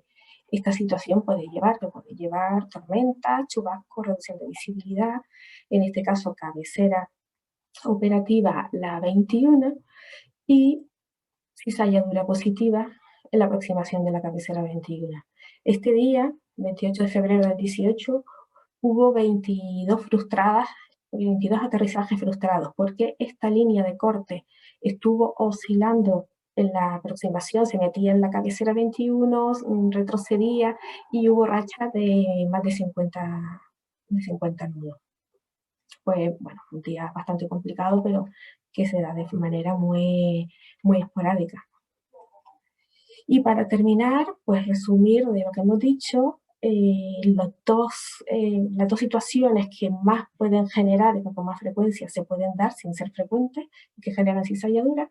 esta situación puede llevar, que puede llevar tormentas, chubascos, reducción de visibilidad, en este caso cabecera operativa la 21 y cizalladura positiva en la aproximación de la cabecera 21. Este día, 28 de febrero del 18, hubo 22 aterrizajes frustrados, porque esta línea de corte estuvo oscilando en la aproximación, se metía en la cabecera 21, retrocedía y hubo rachas de más de 50 nudos. Pues, bueno, un día bastante complicado, pero que se da de manera muy esporádica. Y para terminar, pues resumir de lo que hemos dicho, las dos situaciones que más pueden generar y con más frecuencia se pueden dar sin ser frecuentes, que generan cizalladura,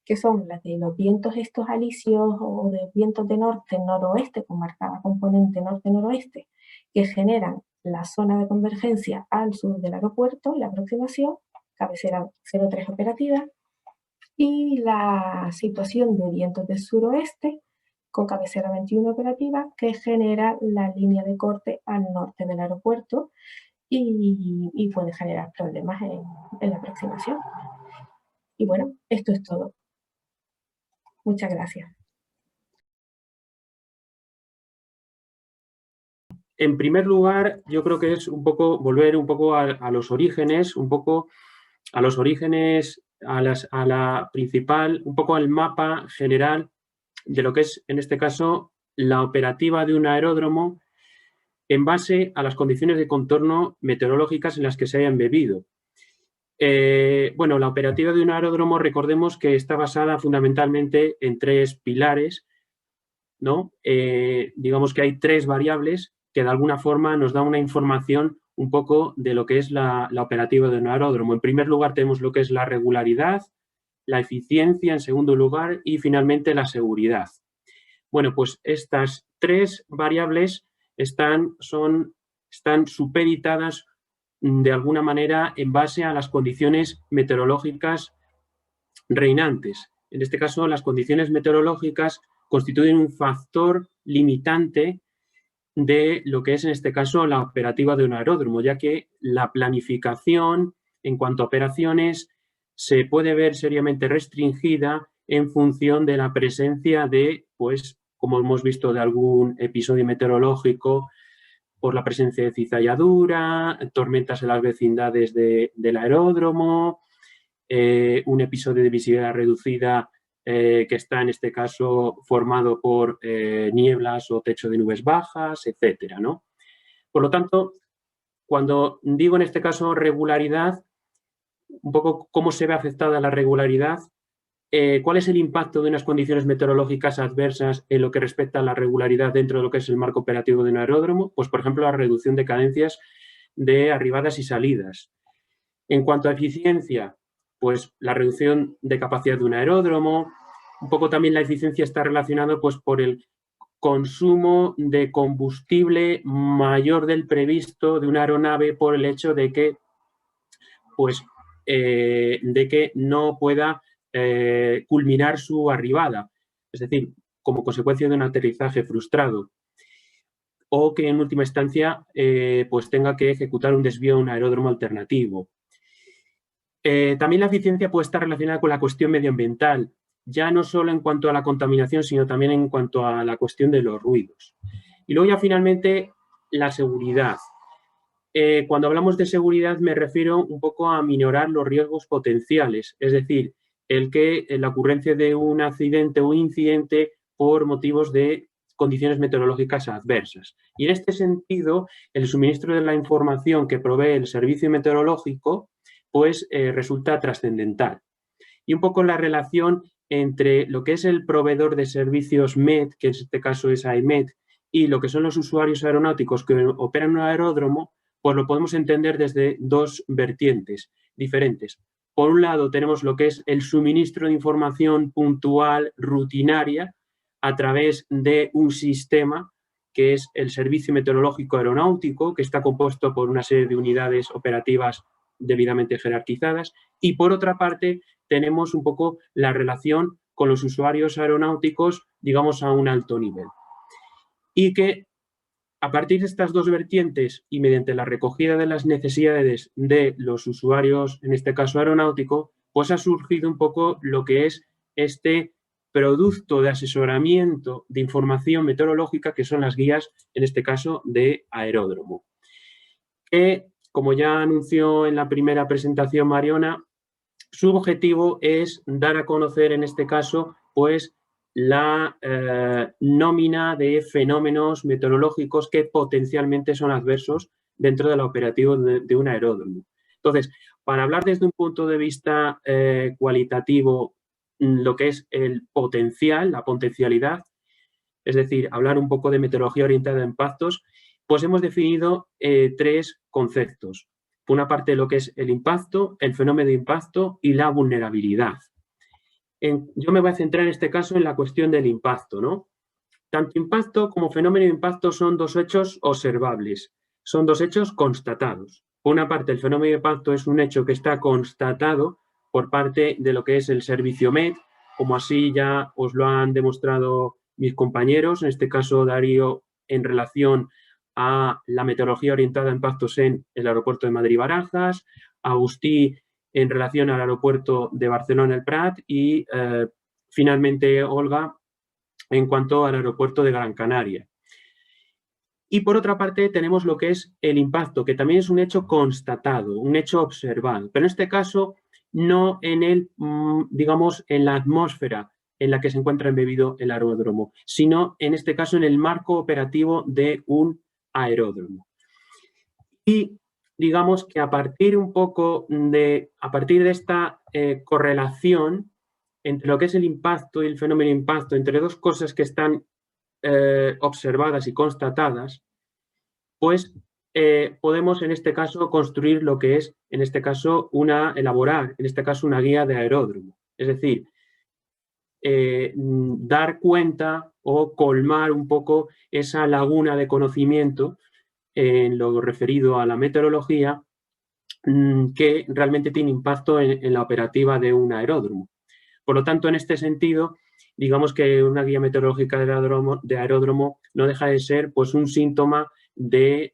que son las de los vientos estos alisios o de vientos de norte-noroeste, con marcada componente norte-noroeste, que generan la zona de convergencia al sur del aeropuerto, la aproximación, cabecera 03 operativa, y la situación de vientos del suroeste con cabecera 21 operativa que genera la línea de corte al norte del aeropuerto y puede generar problemas en la aproximación. Y bueno, esto es todo. Muchas gracias. En primer lugar, yo creo que es un poco volver un poco a los orígenes, un poco a los orígenes, a la principal, un poco al mapa general de lo que es, en este caso, la operativa de un aeródromo en base a las condiciones de contorno meteorológicas en las que se haya embebido. Bueno, la operativa de un aeródromo, recordemos que está basada fundamentalmente en tres pilares, ¿no? Digamos que hay tres variables que de alguna forma nos da una información un poco de lo que es la operativa de un aeródromo. En primer lugar tenemos lo que es la regularidad, la eficiencia en segundo lugar y finalmente la seguridad. Bueno, pues estas tres variables están supeditadas de alguna manera en base a las condiciones meteorológicas reinantes. En este caso, las condiciones meteorológicas constituyen un factor limitante de lo que es, en este caso, la operativa de un aeródromo, ya que la planificación en cuanto a operaciones se puede ver seriamente restringida en función de la presencia de, pues, como hemos visto de algún episodio meteorológico, por la presencia de cizalladura, tormentas en las vecindades del aeródromo, un episodio de visibilidad reducida que está en este caso formado por nieblas o techo de nubes bajas, etcétera, ¿no? Por lo tanto, cuando digo en este caso regularidad, un poco cómo se ve afectada la regularidad, cuál es el impacto de unas condiciones meteorológicas adversas en lo que respecta a la regularidad dentro de lo que es el marco operativo de un aeródromo, pues por ejemplo la reducción de cadencias de arribadas y salidas. En cuanto a eficiencia, pues la reducción de capacidad de un aeródromo, un poco también la eficiencia está relacionada pues por el consumo de combustible mayor del previsto de una aeronave por el hecho de que, pues, de que no pueda culminar su arribada, es decir, como consecuencia de un aterrizaje frustrado, o que en última instancia pues tenga que ejecutar un desvío a un aeródromo alternativo. También la eficiencia puede estar relacionada con la cuestión medioambiental, ya no solo en cuanto a la contaminación, sino también en cuanto a la cuestión de los ruidos. Y luego ya finalmente la seguridad. Cuando hablamos de seguridad me refiero un poco a minorar los riesgos potenciales, es decir, la ocurrencia de un accidente o incidente por motivos de condiciones meteorológicas adversas. Y en este sentido, el suministro de la información que provee el servicio meteorológico pues resulta trascendental. Y un poco la relación entre lo que es el proveedor de servicios MET, que en este caso es AEMET, y lo que son los usuarios aeronáuticos que operan en un aeródromo, pues lo podemos entender desde dos vertientes diferentes. Por un lado tenemos lo que es el suministro de información puntual, rutinaria, a través de un sistema que es el Servicio Meteorológico Aeronáutico, que está compuesto por una serie de unidades operativas debidamente jerarquizadas, y por otra parte tenemos un poco la relación con los usuarios aeronáuticos, digamos, a un alto nivel. Y que a partir de estas dos vertientes y mediante la recogida de las necesidades de los usuarios, en este caso aeronáutico, pues ha surgido un poco lo que es este producto de asesoramiento de información meteorológica que son las guías, en este caso, de aeródromo. Que, como ya anunció en la primera presentación Mariona, su objetivo es dar a conocer, en este caso, pues la nómina de fenómenos meteorológicos que potencialmente son adversos dentro del operativo de un aeródromo. Entonces, para hablar desde un punto de vista cualitativo, lo que es el potencial, la potencialidad, es decir, hablar un poco de meteorología orientada a impactos, pues hemos definido tres conceptos. Por una parte, lo que es el impacto, el fenómeno de impacto y la vulnerabilidad. Yo me voy a centrar en este caso en la cuestión del impacto, ¿no? Tanto impacto como fenómeno de impacto son dos hechos observables, son dos hechos constatados. Por una parte, el fenómeno de impacto es un hecho que está constatado por parte de lo que es el servicio MET, como así ya os lo han demostrado mis compañeros, en este caso Darío, en relación a la meteorología orientada a impactos en el aeropuerto de Madrid-Barajas, Agustí en relación al aeropuerto de Barcelona-El Prat y finalmente Olga en cuanto al aeropuerto de Gran Canaria. Y por otra parte tenemos lo que es el impacto, que también es un hecho constatado, un hecho observado, pero en este caso no en el, digamos, en la atmósfera en la que se encuentra embebido el aeródromo, sino en este caso en el marco operativo de un aeródromo. Y digamos que a partir de esta correlación entre lo que es el impacto y el fenómeno de impacto, entre dos cosas que están observadas y constatadas, pues podemos en este caso construir lo que es, en este caso, elaborar, en este caso, una guía de aeródromo. Es decir, dar cuenta o colmar un poco esa laguna de conocimiento en lo referido a la meteorología que realmente tiene impacto en la operativa de un aeródromo. Por lo tanto, en este sentido, digamos que una guía meteorológica de aeródromo no deja de ser pues, un síntoma del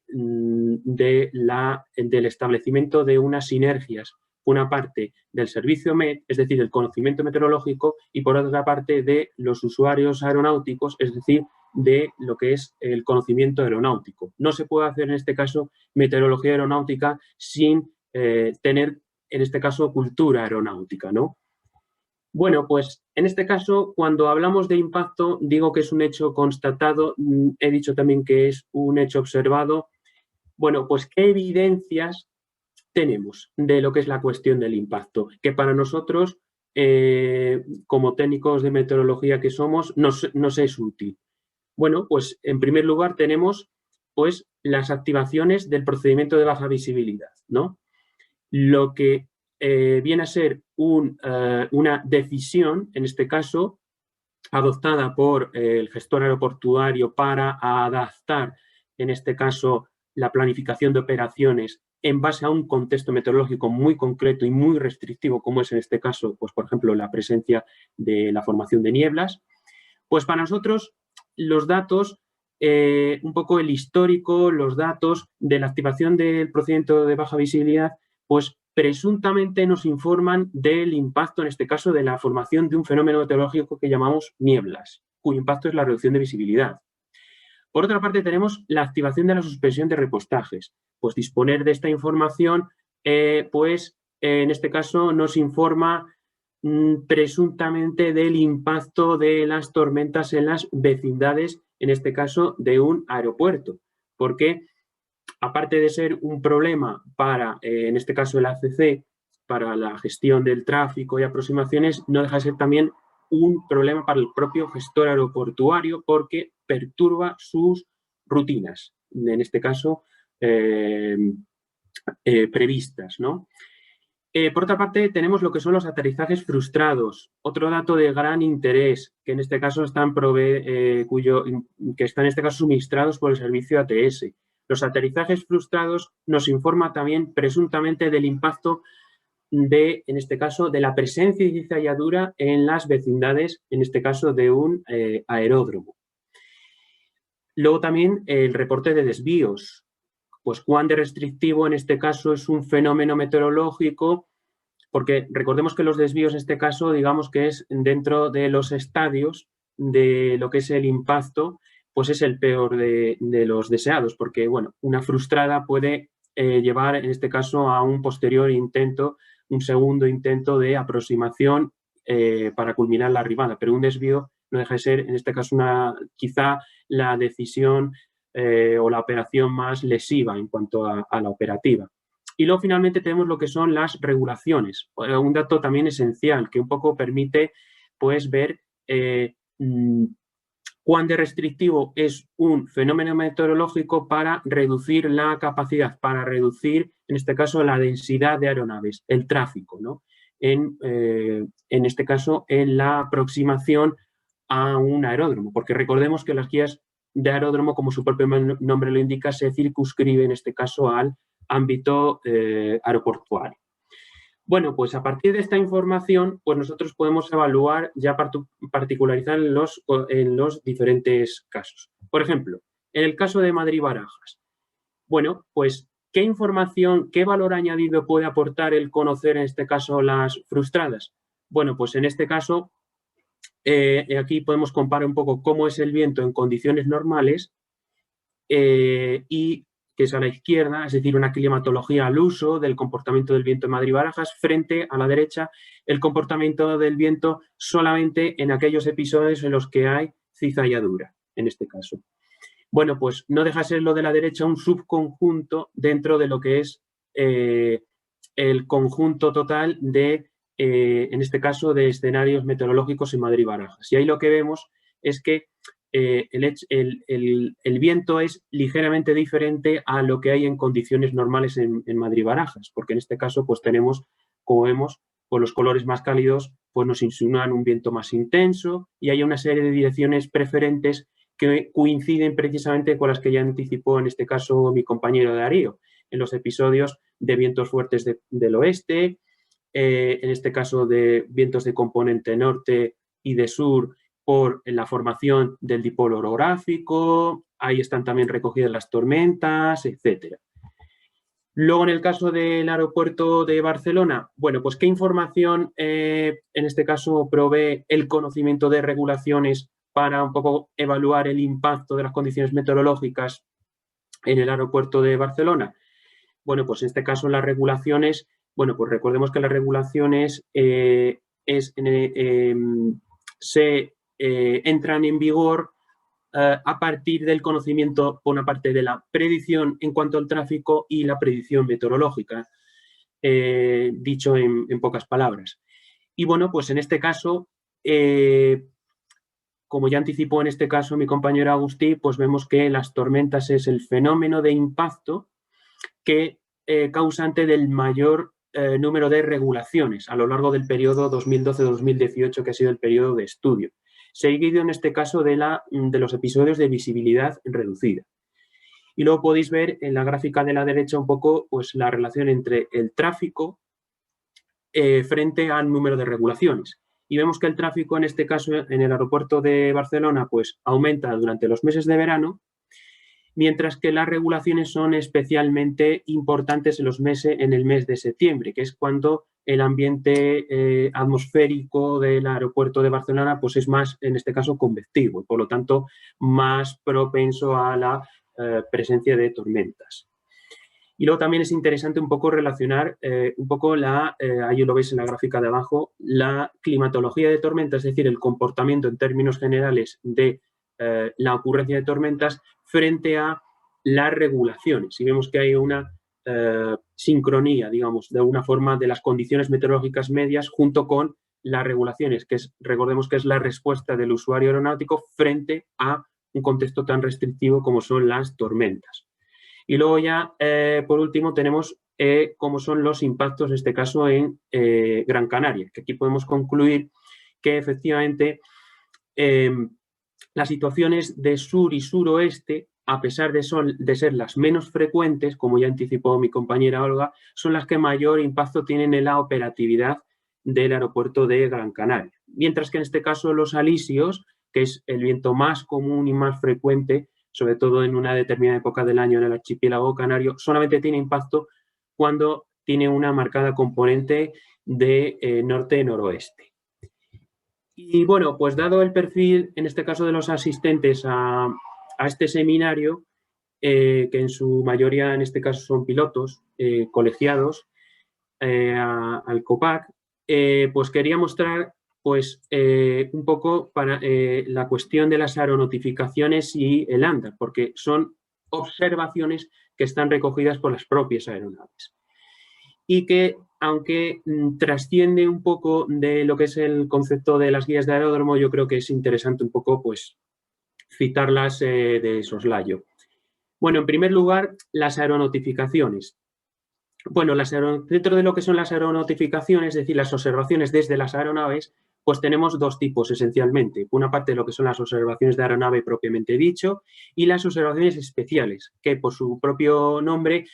establecimiento de unas sinergias, una parte del servicio MET, es decir, el conocimiento meteorológico, y por otra parte de los usuarios aeronáuticos, es decir, de lo que es el conocimiento aeronáutico. No se puede hacer en este caso meteorología aeronáutica sin tener, en este caso, cultura aeronáutica, ¿no? Bueno, pues en este caso, cuando hablamos de impacto, digo que es un hecho constatado, he dicho también que es un hecho observado. Bueno, pues ¿qué evidencias tenemos de lo que es la cuestión del impacto? Que para nosotros, como técnicos de meteorología que somos, nos es útil. Bueno, pues en primer lugar tenemos pues las activaciones del procedimiento de baja visibilidad, ¿no? Lo que viene a ser una decisión, en este caso, adoptada por el gestor aeroportuario para adaptar, en este caso, la planificación de operaciones en base a un contexto meteorológico muy concreto y muy restrictivo, como es en este caso, pues, por ejemplo, la presencia de la formación de nieblas. Pues para nosotros, los datos, un poco el histórico, los datos de la activación del procedimiento de baja visibilidad, pues presuntamente nos informan del impacto, en este caso, de la formación de un fenómeno meteorológico que llamamos nieblas, cuyo impacto es la reducción de visibilidad. Por otra parte, tenemos la activación de la suspensión de repostajes. Pues disponer de esta información, en este caso, nos informa presuntamente del impacto de las tormentas en las vecindades, en este caso, de un aeropuerto. Porque, aparte de ser un problema para, en este caso, el ACC, para la gestión del tráfico y aproximaciones, no deja de ser también un problema para el propio gestor aeroportuario porque perturba sus rutinas, en este caso previstas, ¿no? Por otra parte, tenemos lo que son los aterrizajes frustrados, otro dato de gran interés, que en este caso están suministrados por el servicio ATS. Los aterrizajes frustrados nos informan también presuntamente del impacto de, en este caso, de la presencia de cizalladura en las vecindades, en este caso de un aeródromo. Luego también el reporte de desvíos. Pues cuán de restrictivo en este caso es un fenómeno meteorológico, porque recordemos que los desvíos en este caso, digamos que es dentro de los estadios de lo que es el impacto, pues es el peor de los deseados, porque bueno, una frustrada puede llevar en este caso a un posterior intento, un segundo intento de aproximación para culminar la arribada, pero un desvío no deja de ser en este caso quizá la decisión o la operación más lesiva en cuanto a la operativa. Y luego finalmente tenemos lo que son las regulaciones, un dato también esencial que un poco permite pues ver cuán de restrictivo es un fenómeno meteorológico para reducir la capacidad, para reducir en este caso la densidad de aeronaves, el tráfico, ¿no? En este caso en la aproximación a un aeródromo, porque recordemos que las guías de aeródromo, como su propio nombre lo indica, se circunscribe en este caso al ámbito aeroportuario. Bueno, pues a partir de esta información, pues nosotros podemos evaluar, ya particularizar en los diferentes casos. Por ejemplo, en el caso de Madrid-Barajas, bueno, pues ¿qué información, qué valor añadido puede aportar el conocer en este caso las frustradas? Bueno, pues en este caso, aquí podemos comparar un poco cómo es el viento en condiciones normales y que es a la izquierda, es decir, una climatología al uso del comportamiento del viento en Madrid-Barajas, frente a la derecha, el comportamiento del viento solamente en aquellos episodios en los que hay cizalladura, en este caso. Bueno, pues no deja de ser lo de la derecha un subconjunto dentro de lo que es el conjunto total de, en este caso, de escenarios meteorológicos en Madrid-Barajas. Y ahí lo que vemos es que el viento es ligeramente diferente a lo que hay en condiciones normales en Madrid-Barajas, porque en este caso pues tenemos, como vemos, pues los colores más cálidos pues nos insinúan un viento más intenso y hay una serie de direcciones preferentes que coinciden precisamente con las que ya anticipó en este caso mi compañero Darío, en los episodios de vientos fuertes del oeste, en este caso de vientos de componente norte y de sur, por la formación del dipolo orográfico, ahí están también recogidas las tormentas, etc. Luego, en el caso del aeropuerto de Barcelona, bueno, pues ¿qué información en este caso provee el conocimiento de regulaciones para un poco evaluar el impacto de las condiciones meteorológicas en el aeropuerto de Barcelona? Bueno, pues en este caso las regulaciones, bueno, pues recordemos que las regulaciones entran en vigor a partir del conocimiento, por una parte, de la predicción en cuanto al tráfico y la predicción meteorológica, dicho en pocas palabras. Y bueno, pues en este caso, como ya anticipó en este caso mi compañero Agustí, pues vemos que las tormentas es el fenómeno de impacto que causante del mayor número de regulaciones a lo largo del periodo 2012-2018, que ha sido el periodo de estudio, seguido en este caso de los episodios de visibilidad reducida. Y luego podéis ver en la gráfica de la derecha un poco pues, la relación entre el tráfico frente al número de regulaciones. Y vemos que el tráfico en este caso en el aeropuerto de Barcelona pues, aumenta durante los meses de verano mientras que las regulaciones son especialmente importantes en el mes de septiembre, que es cuando el ambiente atmosférico del aeropuerto de Barcelona pues es más, en este caso, convectivo y, por lo tanto, más propenso a la presencia de tormentas. Y luego también es interesante un poco relacionar un poco ahí lo veis en la gráfica de abajo, la climatología de tormentas, es decir, el comportamiento en términos generales de la ocurrencia de tormentas frente a las regulaciones. Y vemos que hay una sincronía, digamos, de alguna forma de las condiciones meteorológicas medias junto con las regulaciones, que es, recordemos que es la respuesta del usuario aeronáutico frente a un contexto tan restrictivo como son las tormentas. Y luego ya, por último, tenemos cómo son los impactos, en este caso, en Gran Canaria, que aquí podemos concluir que efectivamente las situaciones de sur y suroeste, a pesar de ser las menos frecuentes, como ya anticipó mi compañera Olga, son las que mayor impacto tienen en la operatividad del aeropuerto de Gran Canaria. Mientras que en este caso los alisios, que es el viento más común y más frecuente, sobre todo en una determinada época del año en el archipiélago canario, solamente tiene impacto cuando tiene una marcada componente de norte-noroeste. Y bueno, pues dado el perfil, en este caso de los asistentes a este seminario, que en su mayoría en este caso son pilotos colegiados al COPAC, pues quería mostrar pues un poco para la cuestión de las aeronotificaciones y el ANDAR, porque son observaciones que están recogidas por las propias aeronaves y que, aunque trasciende un poco de lo que es el concepto de las guías de aeródromo, yo creo que es interesante un poco pues citarlas de soslayo. Bueno, en primer lugar, las aeronotificaciones. Bueno, dentro de lo que son las aeronotificaciones, es decir, las observaciones desde las aeronaves, pues tenemos dos tipos esencialmente. Una parte de lo que son las observaciones de aeronave propiamente dicho y las observaciones especiales, que por su propio nombre,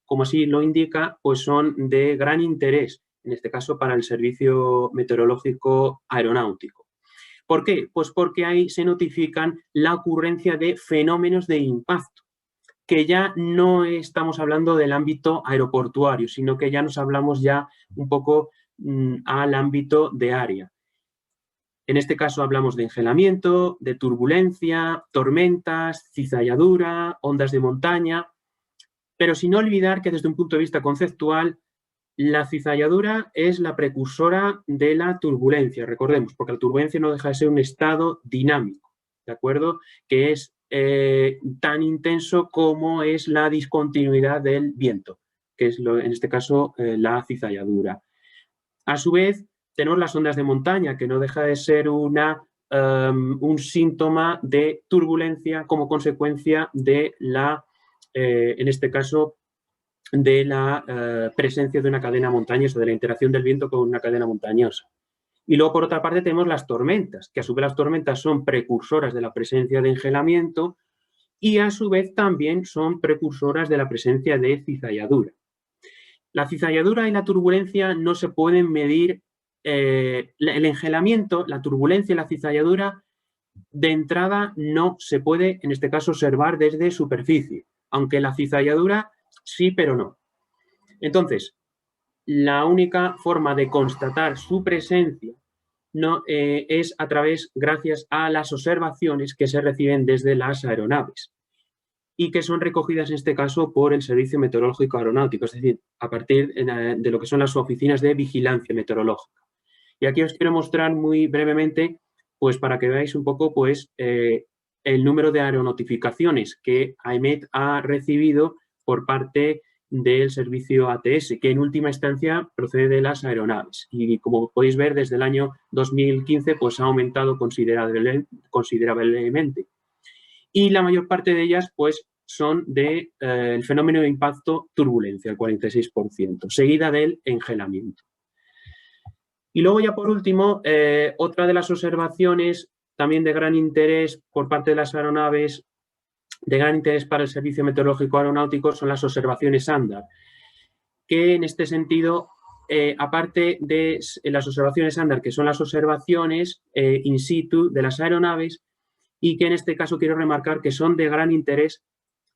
como así lo indica, pues son de gran interés, en este caso para el servicio meteorológico aeronáutico. ¿Por qué? Pues porque ahí se notifican la ocurrencia de fenómenos de impacto, que ya no estamos hablando del ámbito aeroportuario, sino que ya nos hablamos ya un poco al ámbito de área. En este caso hablamos de engelamiento, de turbulencia, tormentas, cizalladura, ondas de montaña, pero sin olvidar que desde un punto de vista conceptual, la cizalladura es la precursora de la turbulencia, recordemos, porque la turbulencia no deja de ser un estado dinámico, ¿de acuerdo? Que es tan intenso como es la discontinuidad del viento, que es en este caso la cizalladura. A su vez, tenemos las ondas de montaña, que no deja de ser un síntoma de turbulencia como consecuencia de en este caso, de la presencia de una cadena montañosa, de la interacción del viento con una cadena montañosa. Y luego, por otra parte, tenemos las tormentas, que a su vez las tormentas son precursoras de la presencia de engelamiento y a su vez también son precursoras de la presencia de cizalladura. La cizalladura y la turbulencia no se pueden medir. El engelamiento, la turbulencia y la cizalladura de entrada no se puede, en este caso, observar desde superficie, aunque la cizalladura sí, pero no. Entonces, la única forma de constatar su presencia es gracias a las observaciones que se reciben desde las aeronaves y que son recogidas en este caso por el Servicio Meteorológico Aeronáutico, es decir, a partir de lo que son las oficinas de vigilancia meteorológica. Y aquí os quiero mostrar muy brevemente, pues para que veáis un poco pues, el número de aeronotificaciones que AEMET ha recibido por parte del servicio ATS, que en última instancia procede de las aeronaves. Y como podéis ver, desde el año 2015 pues, ha aumentado considerablemente. Y la mayor parte de ellas pues, son del fenómeno de impacto turbulencia, el 46%, seguida del engelamiento. Y luego ya por último, otra de las observaciones también de gran interés por parte de las aeronaves, de gran interés para el Servicio Meteorológico Aeronáutico, son las observaciones ANDAR, que en este sentido, aparte de las observaciones ANDAR, que son las observaciones in situ de las aeronaves, y que en este caso quiero remarcar que son de gran interés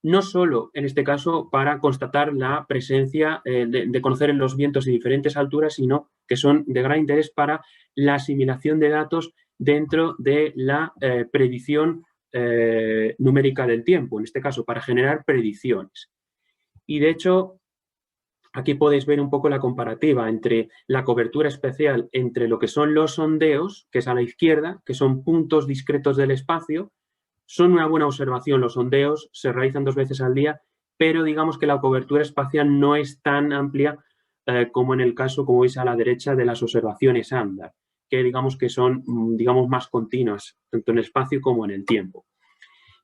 no solo en este caso para constatar la presencia de conocer en los vientos de diferentes alturas, sino que son de gran interés para la asimilación de datos dentro de la predicción numérica del tiempo, en este caso para generar predicciones. Y de hecho, aquí podéis ver un poco la comparativa entre la cobertura especial entre lo que son los sondeos, que es a la izquierda, que son puntos discretos del espacio. Son una buena observación los sondeos, se realizan 2 veces al día, pero digamos que la cobertura espacial no es tan amplia como en el caso, como veis a la derecha, de las observaciones ANDAR, que digamos que son más continuas, tanto en el espacio como en el tiempo.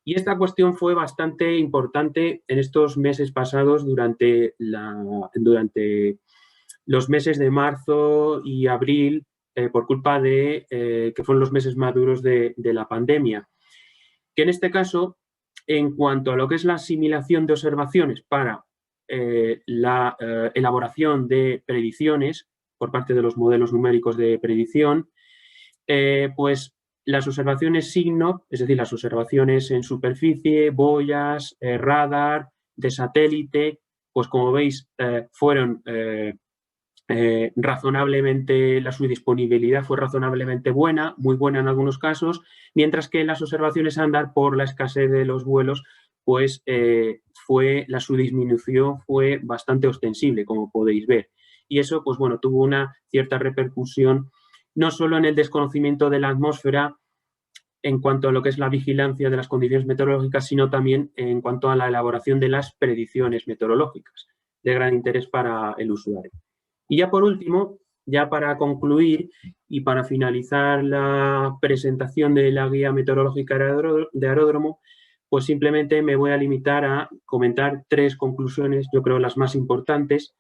Y esta cuestión fue bastante importante en estos meses pasados durante los meses de marzo y abril, por culpa de que fueron los meses más duros de la pandemia. Que en este caso, en cuanto a lo que es la asimilación de observaciones para la elaboración de predicciones por parte de los modelos numéricos de predicción, pues las observaciones SIGINT, es decir, las observaciones en superficie, boyas, radar, de satélite, pues como veis fueron razonablemente, su disponibilidad fue razonablemente buena, muy buena en algunos casos, mientras que las observaciones ANDAR, por la escasez de los vuelos, pues su disminución fue bastante ostensible, como podéis ver. Y eso, pues bueno, tuvo una cierta repercusión, no solo en el desconocimiento de la atmósfera en cuanto a lo que es la vigilancia de las condiciones meteorológicas, sino también en cuanto a la elaboración de las predicciones meteorológicas, de gran interés para el usuario. Y ya por último, ya para concluir y para finalizar la presentación de la guía meteorológica de aeródromo, pues simplemente me voy a limitar a comentar 3 conclusiones, yo creo las más importantes.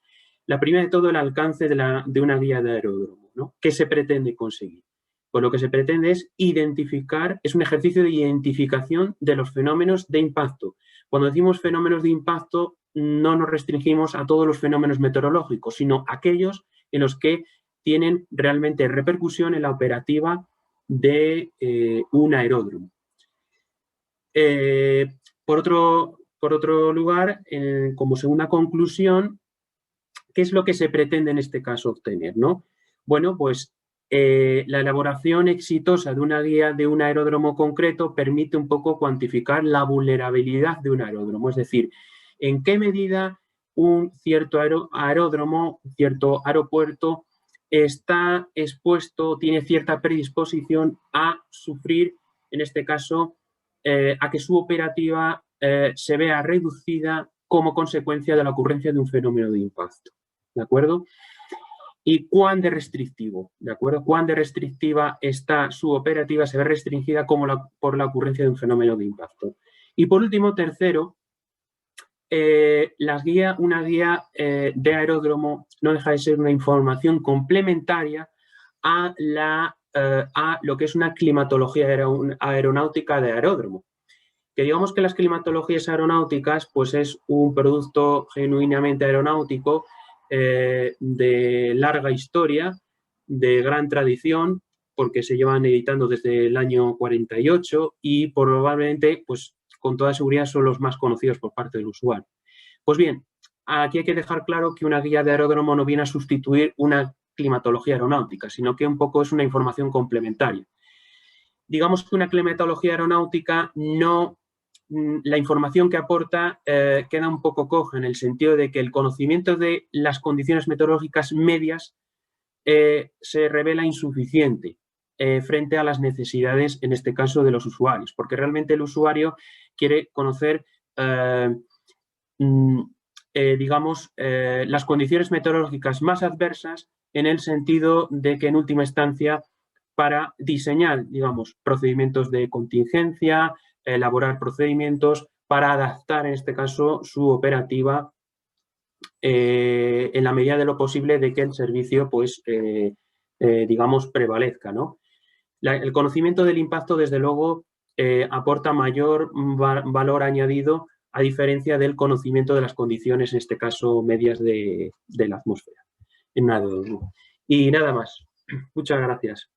La primera de todo, el alcance de una guía de aeródromo, ¿no? ¿Qué se pretende conseguir? Pues lo que se pretende es identificar, es un ejercicio de identificación de los fenómenos de impacto. Cuando decimos fenómenos de impacto, no nos restringimos a todos los fenómenos meteorológicos, sino aquellos en los que tienen realmente repercusión en la operativa de un aeródromo. Por otro lugar, como segunda conclusión, ¿qué es lo que se pretende en este caso obtener, ¿no? Bueno, pues la elaboración exitosa de una guía de un aeródromo concreto permite un poco cuantificar la vulnerabilidad de un aeródromo, es decir, en qué medida un cierto aeródromo, cierto aeropuerto está expuesto, tiene cierta predisposición a sufrir, en este caso, a que su operativa se vea reducida como consecuencia de la ocurrencia de un fenómeno de impacto, ¿de acuerdo? Y cuán de restrictivo, ¿de acuerdo? Cuán de restrictiva está su operativa, se ve restringida por la ocurrencia de un fenómeno de impacto. Y por último, tercero, una guía de aeródromo no deja de ser una información complementaria a lo que es una climatología aeronáutica de aeródromo. Que digamos que las climatologías aeronáuticas pues es un producto genuinamente aeronáutico de larga historia, de gran tradición, porque se llevan editando desde el año 48 y probablemente, pues con toda seguridad, son los más conocidos por parte del usuario. Pues bien, aquí hay que dejar claro que una guía de aeródromo no viene a sustituir una climatología aeronáutica, sino que un poco es una información complementaria. Digamos que una climatología aeronáutica la información que aporta queda un poco coja en el sentido de que el conocimiento de las condiciones meteorológicas medias se revela insuficiente frente a las necesidades, en este caso, de los usuarios, porque realmente el usuario quiere conocer, las condiciones meteorológicas más adversas en el sentido de que, en última instancia, para diseñar, digamos, procedimientos de contingencia, elaborar procedimientos para adaptar, en este caso, su operativa en la medida de lo posible de que el servicio, pues, digamos, prevalezca, ¿no? El conocimiento del impacto, desde luego, aporta mayor valor añadido a diferencia del conocimiento de las condiciones, en este caso, medias de la atmósfera. Y nada más. Muchas gracias.